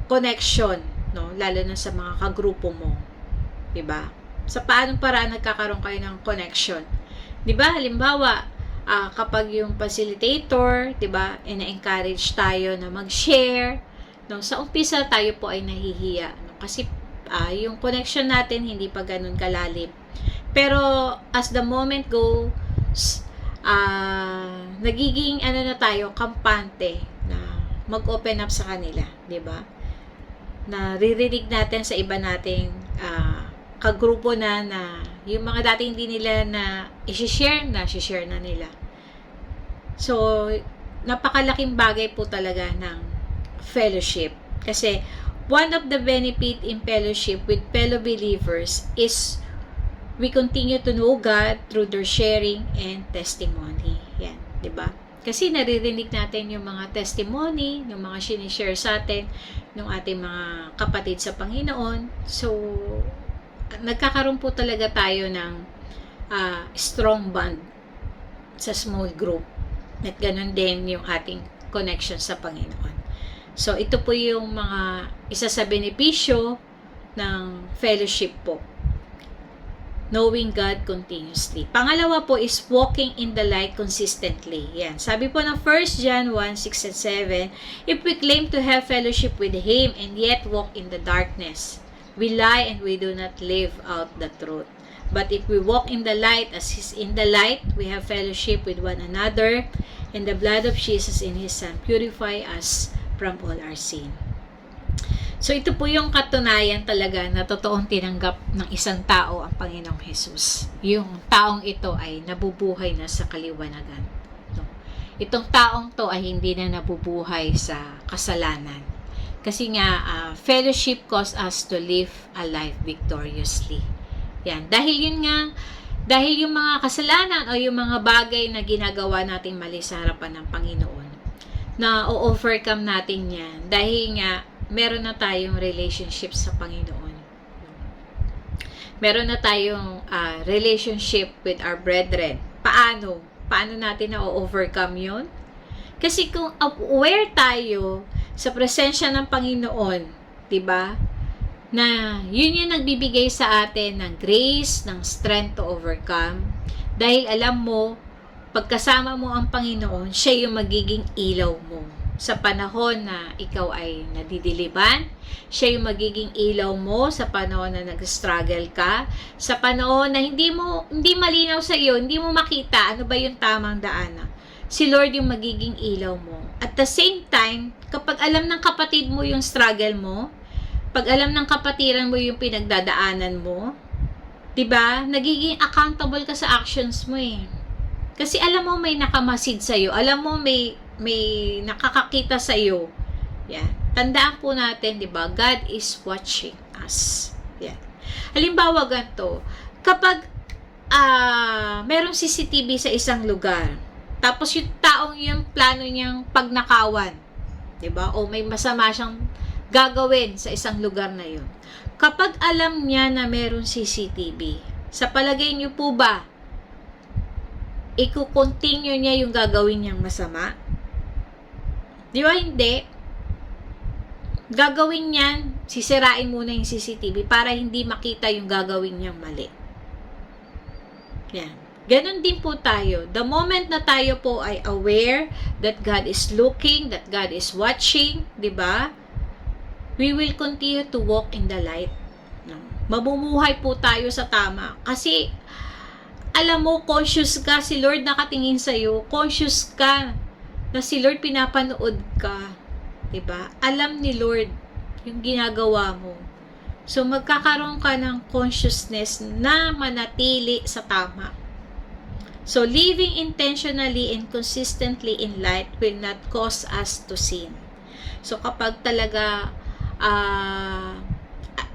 connection, no, lalo na sa mga kagrupo mo, 'di ba? Sa paanong paraan nagkakaroon kayo ng connection? 'Di ba? Halimbawa, kapag yung facilitator, 'di ba, ina-encourage tayo na mag-share, no, sa umpisa tayo po ay nahihiya, no, kasi yung connection natin hindi pa ganun kalalim. Pero as the moment goes, nagiging na tayo, kampante na mag-open up sa kanila, 'di ba? Naririnig natin sa iba nating kagrupo na yung mga dating hindi nila na i-share na nila. So, napakalaking bagay po talaga ng fellowship. Kasi one of the benefit in fellowship with fellow believers is we continue to know God through their sharing and testimony. Yan, 'di ba? Kasi naririnig natin yung mga testimony, yung mga sinishare sa atin ng ating mga kapatid sa Panginoon. So, nagkakaroon po talaga tayo ng strong bond sa small group. At ganun din yung ating connection sa Panginoon. So, ito po yung mga isa sa benepisyo ng fellowship po. Knowing God continuously. Pangalawa po is walking in the light consistently. Yan. Sabi po ng 1 John 1, 6 and 7, if we claim to have fellowship with Him and yet walk in the darkness, we lie and we do not live out the truth. But if we walk in the light as He's in the light, we have fellowship with one another, and the blood of Jesus in His Son purify us from all our sin. So, ito po yung katunayan talaga na totoong tinanggap ng isang tao ang Panginoong Jesus. Yung taong ito ay nabubuhay na sa kaliwanagan. No? Itong taong to ay hindi na nabubuhay sa kasalanan. Kasi nga, fellowship causes us to live a life victoriously. Yan. Dahil yung mga kasalanan o yung mga bagay na ginagawa nating mali sa harapan ng Panginoon, na o-overcome natin yan. Dahil nga, meron na tayong relationship sa Panginoon. Meron na tayong relationship with our brethren. Paano? Paano natin na o-overcome yun? Kasi kung aware tayo sa presensya ng Panginoon, 'di ba? Na yun yung nagbibigay sa atin ng grace, ng strength to overcome. Dahil alam mo, pagkasama mo ang Panginoon, siya yung magiging ilaw mo. Sa panahon na ikaw ay nadidiliban, siya yung magiging ilaw mo sa panahon na nag-struggle ka, sa panahon na hindi malinaw sa iyo, hindi mo makita ano ba yung tamang daanan. Si Lord yung magiging ilaw mo. At the same time, kapag alam ng kapatid mo yung struggle mo, pag alam ng kapatiran mo yung pinagdadaanan mo, 'di ba? Nagiging accountable ka sa actions mo eh. Kasi alam mo may nakamasid sa iyo, alam mo may nakakakita sa iyo. Yan. Tandaan po natin, 'di ba? God is watching us. Yan. Halimbawa ganito, kapag merong CCTV sa isang lugar, tapos yung taong yung plano niyang pagnakawan, 'di ba? O may masama siyang gagawin sa isang lugar na 'yon. Kapag alam niya na merong CCTV, sa palagay niyo po ba i-continue niya yung gagawin niyang masama? Di ba hindi? Gagawin niyan, sisirain muna yung CCTV para hindi makita yung gagawin niyang mali. Yan. Ganon din po tayo. The moment na tayo po ay aware that God is looking, that God is watching, di ba? We will continue to walk in the light. Mamumuhay po tayo sa tama. Kasi, alam mo, conscious ka, si Lord nakatingin sa'yo, conscious ka na si Lord pinapanood ka. Diba? Alam ni Lord yung ginagawa mo. So, magkakaroon ka ng consciousness na manatili sa tama. So, living intentionally and consistently in light will not cause us to sin. So, kapag talaga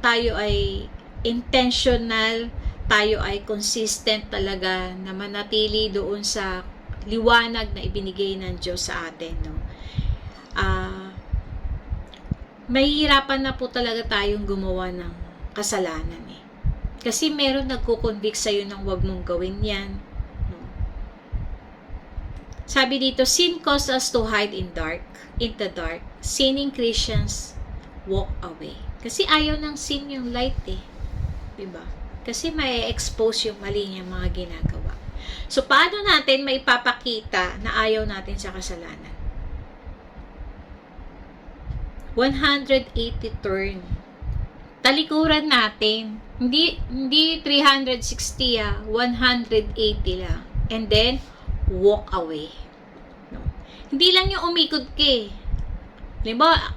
tayo ay intentional, tayo ay consistent talaga na manatili doon sa liwanag na ibinigay ng Diyos sa atin, no? Mahihirapan na po talaga tayong gumawa ng kasalanan eh. Kasi meron nagko-convict sa'yo ng wag mong gawin yan. No? Sabi dito, sin causes us to hide in the dark. Sinning Christians walk away. Kasi ayaw ng sin yung light eh. Diba? Kasi may expose yung mali niyang mga ginagawa. So, paano natin maipapakita na ayaw natin sa kasalanan? 180 turn. Talikuran natin. Hindi 360 180 lang. And then, walk away. No? Hindi lang yung umikot ka eh. Halimbawa,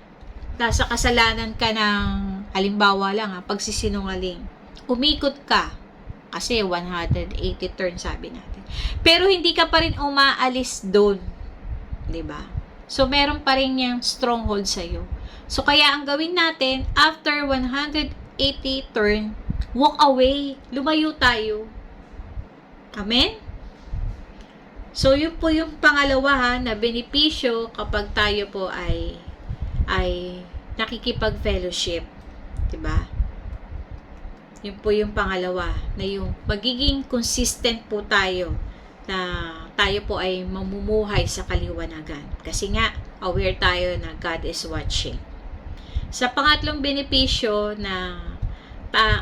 nasa kasalanan ka ng, halimbawa lang pagsisinungaling. Umikot ka. Kasi 180 turn sabi natin. Pero hindi ka pa rin umaalis doon. Diba? So, meron pa rin yung stronghold sa'yo. So, kaya ang gawin natin, after 180 turn, walk away. Lumayo tayo. Amen? So, yun po yung pangalawa na benepisyo kapag tayo po ay nakikipag-fellowship. Diba? Yun po yung pangalawa, na yung magiging consistent po tayo na tayo po ay mamumuhay sa kaliwanagan. Kasi nga, aware tayo na God is watching. Sa pangatlong benepisyo na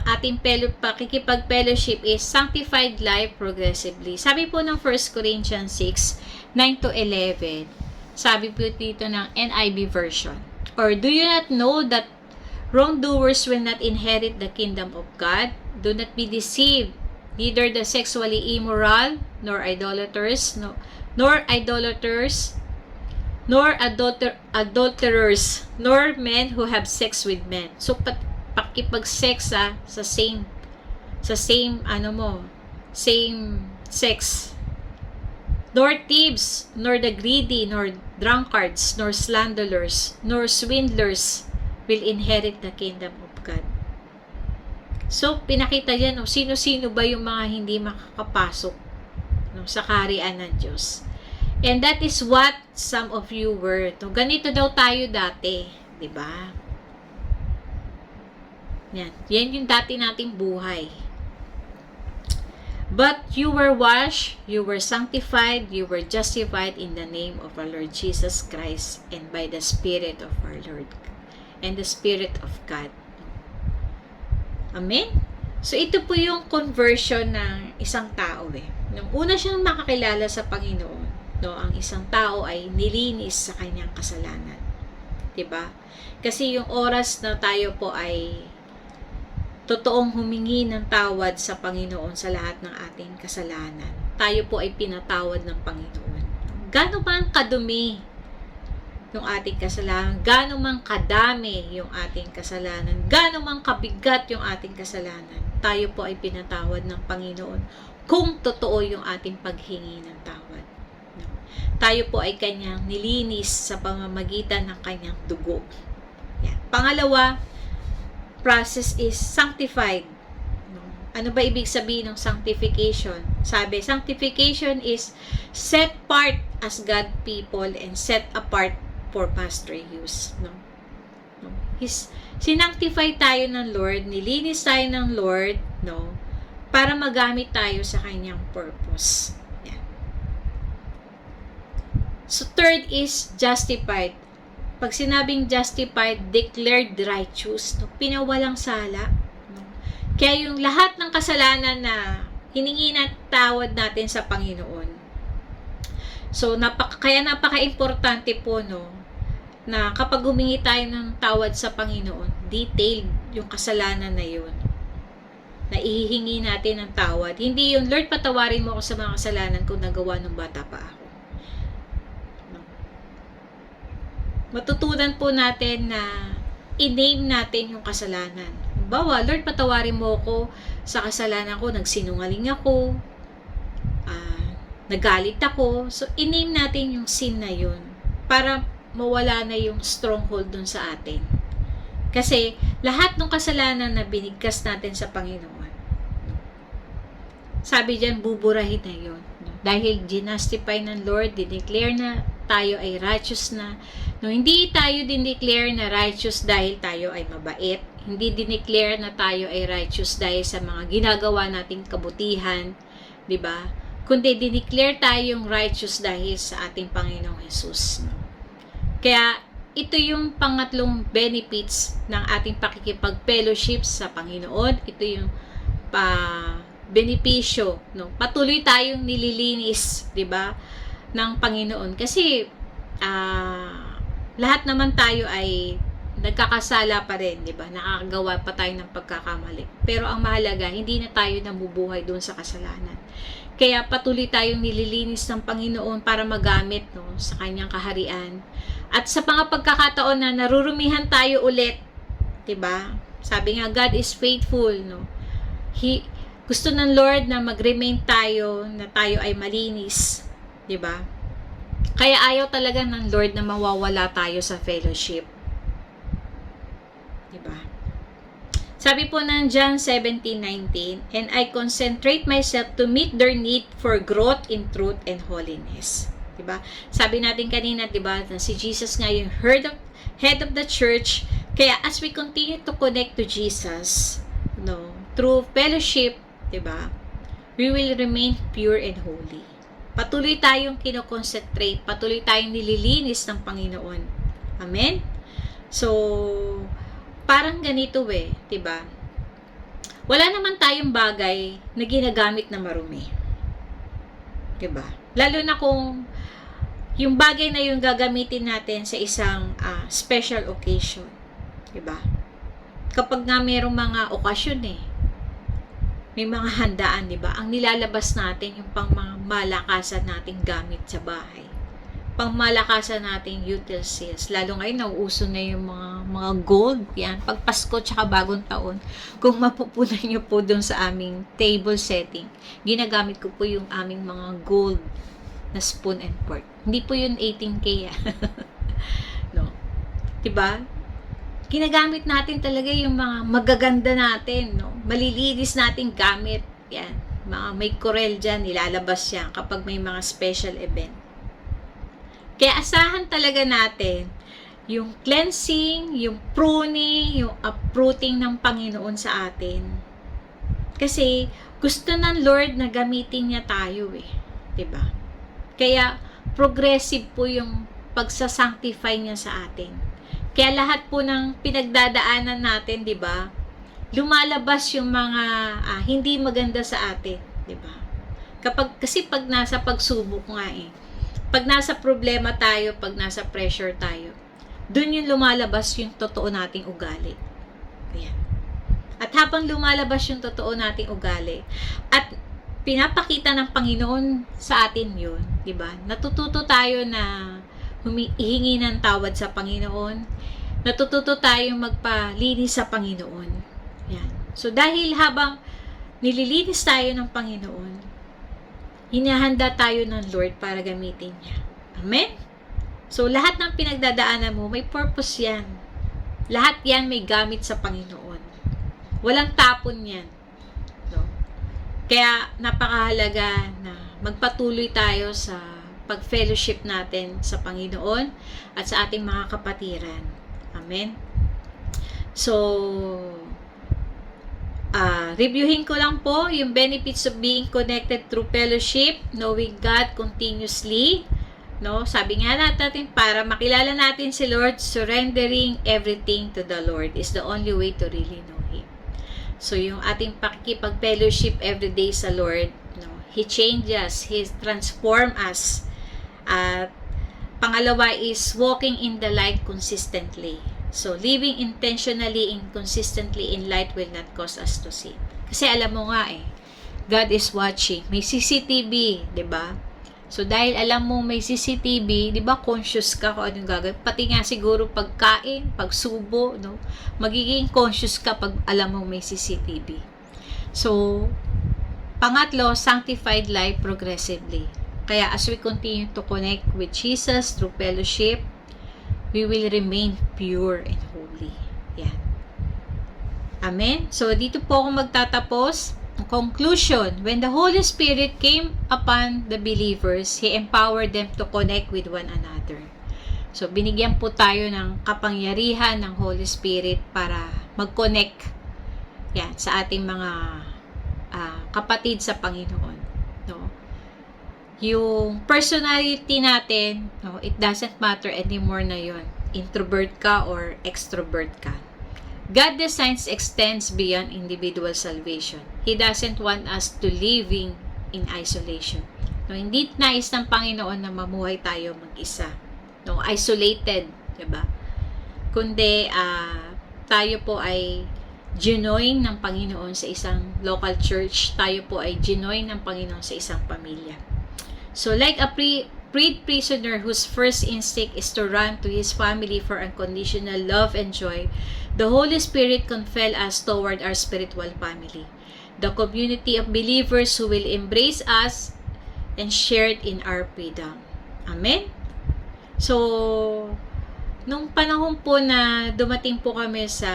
ating pakikipag-fellowship is sanctified life progressively. Sabi po ng 1 Corinthians 6, 9-11, sabi po dito ng NIV version, or do you not know that wrongdoers will not inherit the kingdom of God? Do not be deceived. Neither the sexually immoral, nor idolaters, nor adulterers, nor men who have sex with men. So, pakipag-sex sa same sex. Nor thieves, nor the greedy, nor drunkards, nor slanderers, nor swindlers will inherit the kingdom of God. So, pinakita yan, sino-sino ba yung mga hindi makakapasok sa kaharian ng Diyos. And that is what some of you were. Ganito daw tayo dati, di ba? Yan yung dati nating buhay. But you were washed, you were sanctified, you were justified in the name of our Lord Jesus Christ and by the Spirit of our Lord and the Spirit of God. Amen? So, ito po yung conversion ng isang tao eh. Nung una siyang makakilala sa Panginoon, ang isang tao ay nilinis sa kanyang kasalanan. Diba? Kasi yung oras na tayo po ay totoong humingi ng tawad sa Panginoon sa lahat ng ating kasalanan, tayo po ay pinatawad ng Panginoon. Gaano man kadumi yung ating kasalanan, gaano man kadami yung ating kasalanan, gaano man kabigat yung ating kasalanan, tayo po ay pinatawad ng Panginoon kung totoo yung ating paghingi ng tawad. Tayo po ay kanyang nilinis sa pamamagitan ng kanyang dugo. Yan. Pangalawa, process is sanctified. Ano ba ibig sabihin ng sanctification? Sabi, sanctification is set apart as God people and set apart for pastor use. Sinanctify tayo ng Lord, nilinis tayo ng Lord, para magamit tayo sa kanyang purpose. Yan. So, third is justified. Pag sinabing justified, declared righteous, pinawalang sala. Kaya yung lahat ng kasalanan na hiningi na tawad natin sa Panginoon. So, kaya napaka-importante po, na kapag humingi tayo ng tawad sa Panginoon, detailed yung kasalanan na yun, na ihihingi natin ng tawad. Hindi yung, Lord, patawarin mo ako sa mga kasalanan kung nagawa nung bata pa ako. Matutunan po natin na i-name natin yung kasalanan. Bawa, Lord, patawarin mo ako sa kasalanan ko, nagsinungaling ako, nagalit ako. So, i-name natin yung sin na yun para mawala na yung stronghold dun sa atin. Kasi, lahat ng kasalanan na binigkas natin sa Panginoon, sabi dyan, buburahin na yun. Dahil ginastify ng Lord, dineclare na tayo ay righteous na. No, hindi tayo dineclare na righteous dahil tayo ay mabait. Hindi dineclare na tayo ay righteous dahil sa mga ginagawa nating kabutihan. 'Di ba? Kundi dineclare tayong righteous dahil sa ating Panginoong Jesus. Kaya ito yung pangatlong benefits ng ating pakikipag-fellowship sa Panginoon. Ito yung benepisyo, no? Patuloy tayong nililinis, 'di ba, ng Panginoon kasi lahat naman tayo ay nagkakasala pa rin, 'di ba? Nakakagawa pa tayo ng pagkakamali. Pero ang mahalaga, hindi na tayo nabubuhay doon sa kasalanan. Kaya patuloy tayong nililinis ng Panginoon para magamit, no, sa kanyang kaharian. At sa mga pagkakataon na narurumihan tayo ulit, 'di ba? Sabi nga, God is faithful, no? Gusto ng Lord na mag-remain tayo, na tayo ay malinis, 'di ba? Kaya ayaw talaga ng Lord na mawawala tayo sa fellowship. 'Di ba? Sabi po ng John 17:19, and I concentrate myself to meet their need for growth in truth and holiness. 'Di ba? Sabi natin kanina, 'di ba, na si Jesus nga yung head of the church. Kaya as we continue to connect to Jesus, no, through fellowship, 'di ba? We will remain pure and holy. Patuloy tayong kino-concentrate, patuloy tayong nililinis ng Panginoon. Amen. So, parang ganito 'di ba? Wala naman tayong bagay na ginagamit na marumi. 'Di ba? Lalo na kung yung bagay na yung gagamitin natin sa isang special occasion. 'Di ba? Kapag nga mayroong mga okasyon may mga handaan, 'di ba? Ang nilalabas natin yung pangmalakasan nating gamit sa bahay. Pangmalakasan nating utensils. Lalo ngayon nauuso na yung mga gold, yan. Pag Pasko tsaka Bagong Taon, kung mapupunan niyo po doon sa aming table setting, ginagamit ko po yung aming mga gold na spoon and fork. Hindi po yun 18K no. 'Di ba? Ginagamit natin talaga yung mga magaganda natin, no? Malilinis nating gamit. Yan. Mga may corel dyan, nilalabas yan kapag may mga special event. Kaya asahan talaga natin yung cleansing, yung pruning, yung uprooting ng Panginoon sa atin. Kasi gusto ng Lord na gamitin niya tayo 'di ba? Kaya progressive po yung pagsasanctify niya sa atin. Kaya lahat po ng pinagdadaanan natin, 'di ba? Lumalabas yung mga hindi maganda sa atin, 'di ba? Kasi pag nasa pagsubok nga pag nasa problema tayo, pag nasa pressure tayo, dun yung lumalabas yung totoo nating ugali. Ayan. At habang lumalabas yung totoo nating ugali, at pinapakita ng Panginoon sa atin yun, 'di ba? Natututo tayo na humihingi ng tawad sa Panginoon. Natututo tayong magpalinis sa Panginoon. Yan. So, dahil habang nililinis tayo ng Panginoon, hinahanda tayo ng Lord para gamitin niya. Amen? So, lahat ng pinagdadaanan mo, may purpose yan. Lahat yan may gamit sa Panginoon. Walang tapon yan. No? Kaya, napakahalaga na magpatuloy tayo sa pag-fellowship natin sa Panginoon at sa ating mga kapatiran. Amen? So, reviewin ko lang po yung benefits of being connected through fellowship, knowing God continuously. No? Sabi nga natin, para makilala natin si Lord, surrendering everything to the Lord is the only way to really know Him. So, yung ating pakikipag-fellowship everyday sa Lord, no? He changes, He transforms us. At pangalawa is walking in the light consistently. So, living intentionally and consistently in light will not cause us to sin. Kasi alam mo nga God is watching. May CCTV, 'di ba? So, dahil alam mo may CCTV, 'di ba, conscious ka kung anong gagawin. Pati nga siguro pagkain, pagsubo, no? Magiging conscious ka pag alam mo may CCTV. So, pangatlo, sanctified life progressively. Kaya as we continue to connect with Jesus through fellowship, we will remain pure and holy. Yan. Amen? So, dito po ako magtatapos. Conclusion, when the Holy Spirit came upon the believers, He empowered them to connect with one another. So, binigyan po tayo ng kapangyarihan ng Holy Spirit para mag-connect yan, sa ating mga kapatid sa Panginoon. No? Yung personality natin, no, it doesn't matter anymore na yun. Introvert ka or extrovert ka. God designs extends beyond individual salvation. He doesn't want us to living in isolation. No, hindi nais ng Panginoon na mamuhay tayo mag-isa. No, isolated, 'di ba? Kundi tayo po ay ginoin ng Panginoon sa isang local church. Tayo po ay ginoin ng Panginoon sa isang pamilya. So like a freed prisoner whose first instinct is to run to his family for unconditional love and joy, the Holy Spirit compel us toward our spiritual family, the community of believers who will embrace us and share it in our freedom. Amen? So, nung panahon po na dumating po kami sa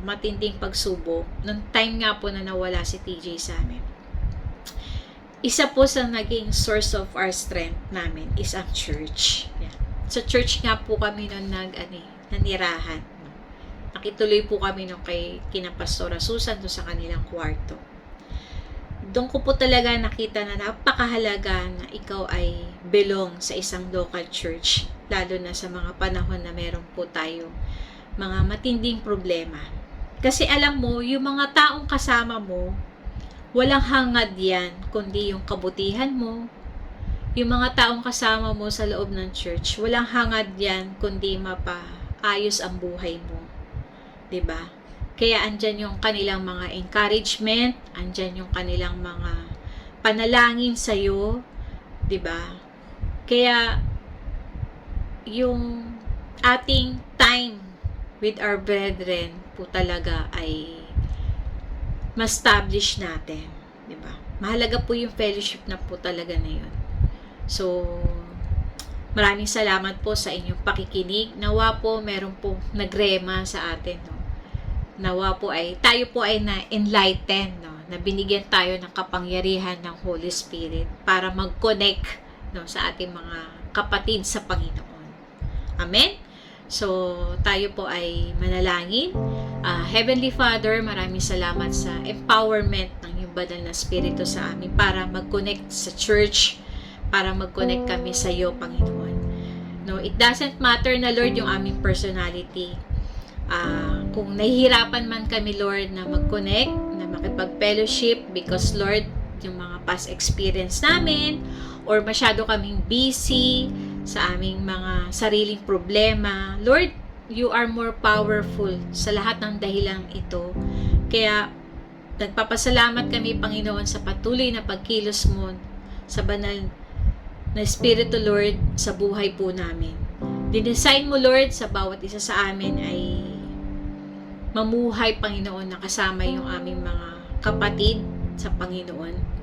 matinding pagsubok, nung time nga po na nawala si TJ sa amin, isa po sa naging source of our strength namin is ang church. Yeah. Sa church nga po kami nung nanirahan. Nakituloy po kami nung kina Pastora Susan doon sa kanilang kwarto. Doon ko po talaga nakita na napakahalaga na ikaw ay belong sa isang local church, lalo na sa mga panahon na meron po tayo mga matinding problema. Kasi alam mo, yung mga taong kasama mo, walang hangad yan, kundi yung kabutihan mo. Yung mga taong kasama mo sa loob ng church, walang hangad yan, kundi mapaayos ang buhay mo. 'Di ba? Kaya andyan yung kanilang mga encouragement, andyan yung kanilang mga panalangin sa iyo, 'di ba? Kaya yung ating time with our brethren po talaga ay ma-establish natin, 'di ba? Mahalaga po yung fellowship na po talaga na 'yon. So, maraming salamat po sa inyong pakikinig. Nawa po meron po nagrema sa atin, no? Nawa po ay tayo po ay na-enlighten, no? Na binigyan tayo ng kapangyarihan ng Holy Spirit para mag-connect, no, sa ating mga kapatid sa Panginoon. Amen? So, tayo po ay manalangin. Heavenly Father, maraming salamat sa empowerment ng iyong banal na Espiritu sa amin para mag-connect sa church, para mag-connect kami sa iyo, Panginoon. No, it doesn't matter na, Lord, yung aming personality. Kung nahihirapan man kami, Lord, na mag-connect, na makipag-fellowship because, Lord, yung mga past experience namin or masyado kaming busy sa aming mga sariling problema, Lord, you are more powerful sa lahat ng dahilang ito. Kaya, nagpapasalamat kami, Panginoon, sa patuloy na pagkilos mo sa banal na Espiritu, Lord, sa buhay po namin. Dinesign mo, Lord, sa bawat isa sa amin ay mamuhay, Panginoon, na kasama yung aming mga kapatid sa Panginoon.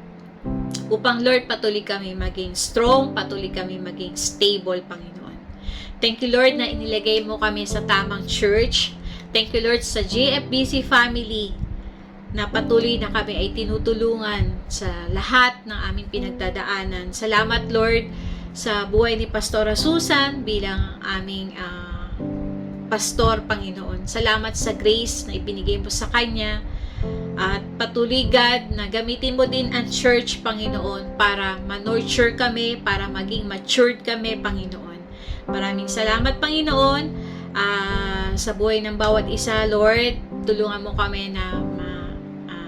Upang, Lord, patuloy kami maging strong, patuloy kami maging stable, Panginoon. Thank you, Lord, na inilagay mo kami sa tamang church. Thank you, Lord, sa GFBC family na patuloy na kami ay tinutulungan sa lahat ng aming pinagdadaanan. Salamat, Lord, sa buhay ni Pastora Susan bilang aming pastor, Panginoon. Salamat sa grace na ibinigay mo sa kanya. At patuloy, God, na gamitin mo din ang church, Panginoon, para ma-nurture kami, para maging matured kami, Panginoon. Maraming salamat, Panginoon, sa buhay ng bawat isa, Lord. Tulungan mo kami na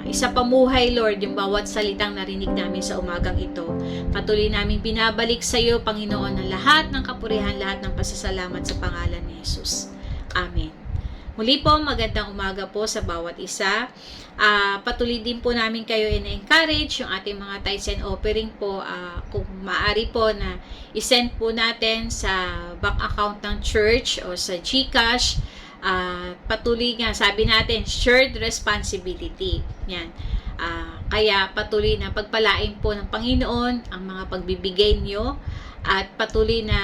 isa pamuhay, Lord, yung bawat salitang narinig namin sa umagang ito. Patuloy namin binabalik sa iyo, Panginoon, ang lahat ng kapurihan, lahat ng pasasalamat sa pangalan ni Jesus. Amen. Muli po, magandang umaga po sa bawat isa. Patuloy din po namin kayo in-encourage yung ating mga tithes and offering po. Kung maaari po na isend po natin sa bank account ng church o sa GCash. Patuloy nga, sabi natin, shared responsibility. Yan. Kaya patuloy na pagpalain po ng Panginoon ang mga pagbibigay nyo at patuloy na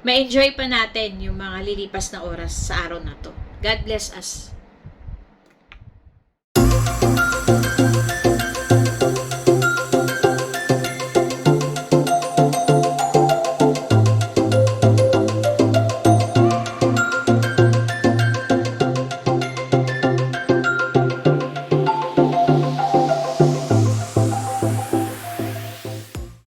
ma-enjoy pa natin yung mga lilipas na oras sa araw na to. God bless us.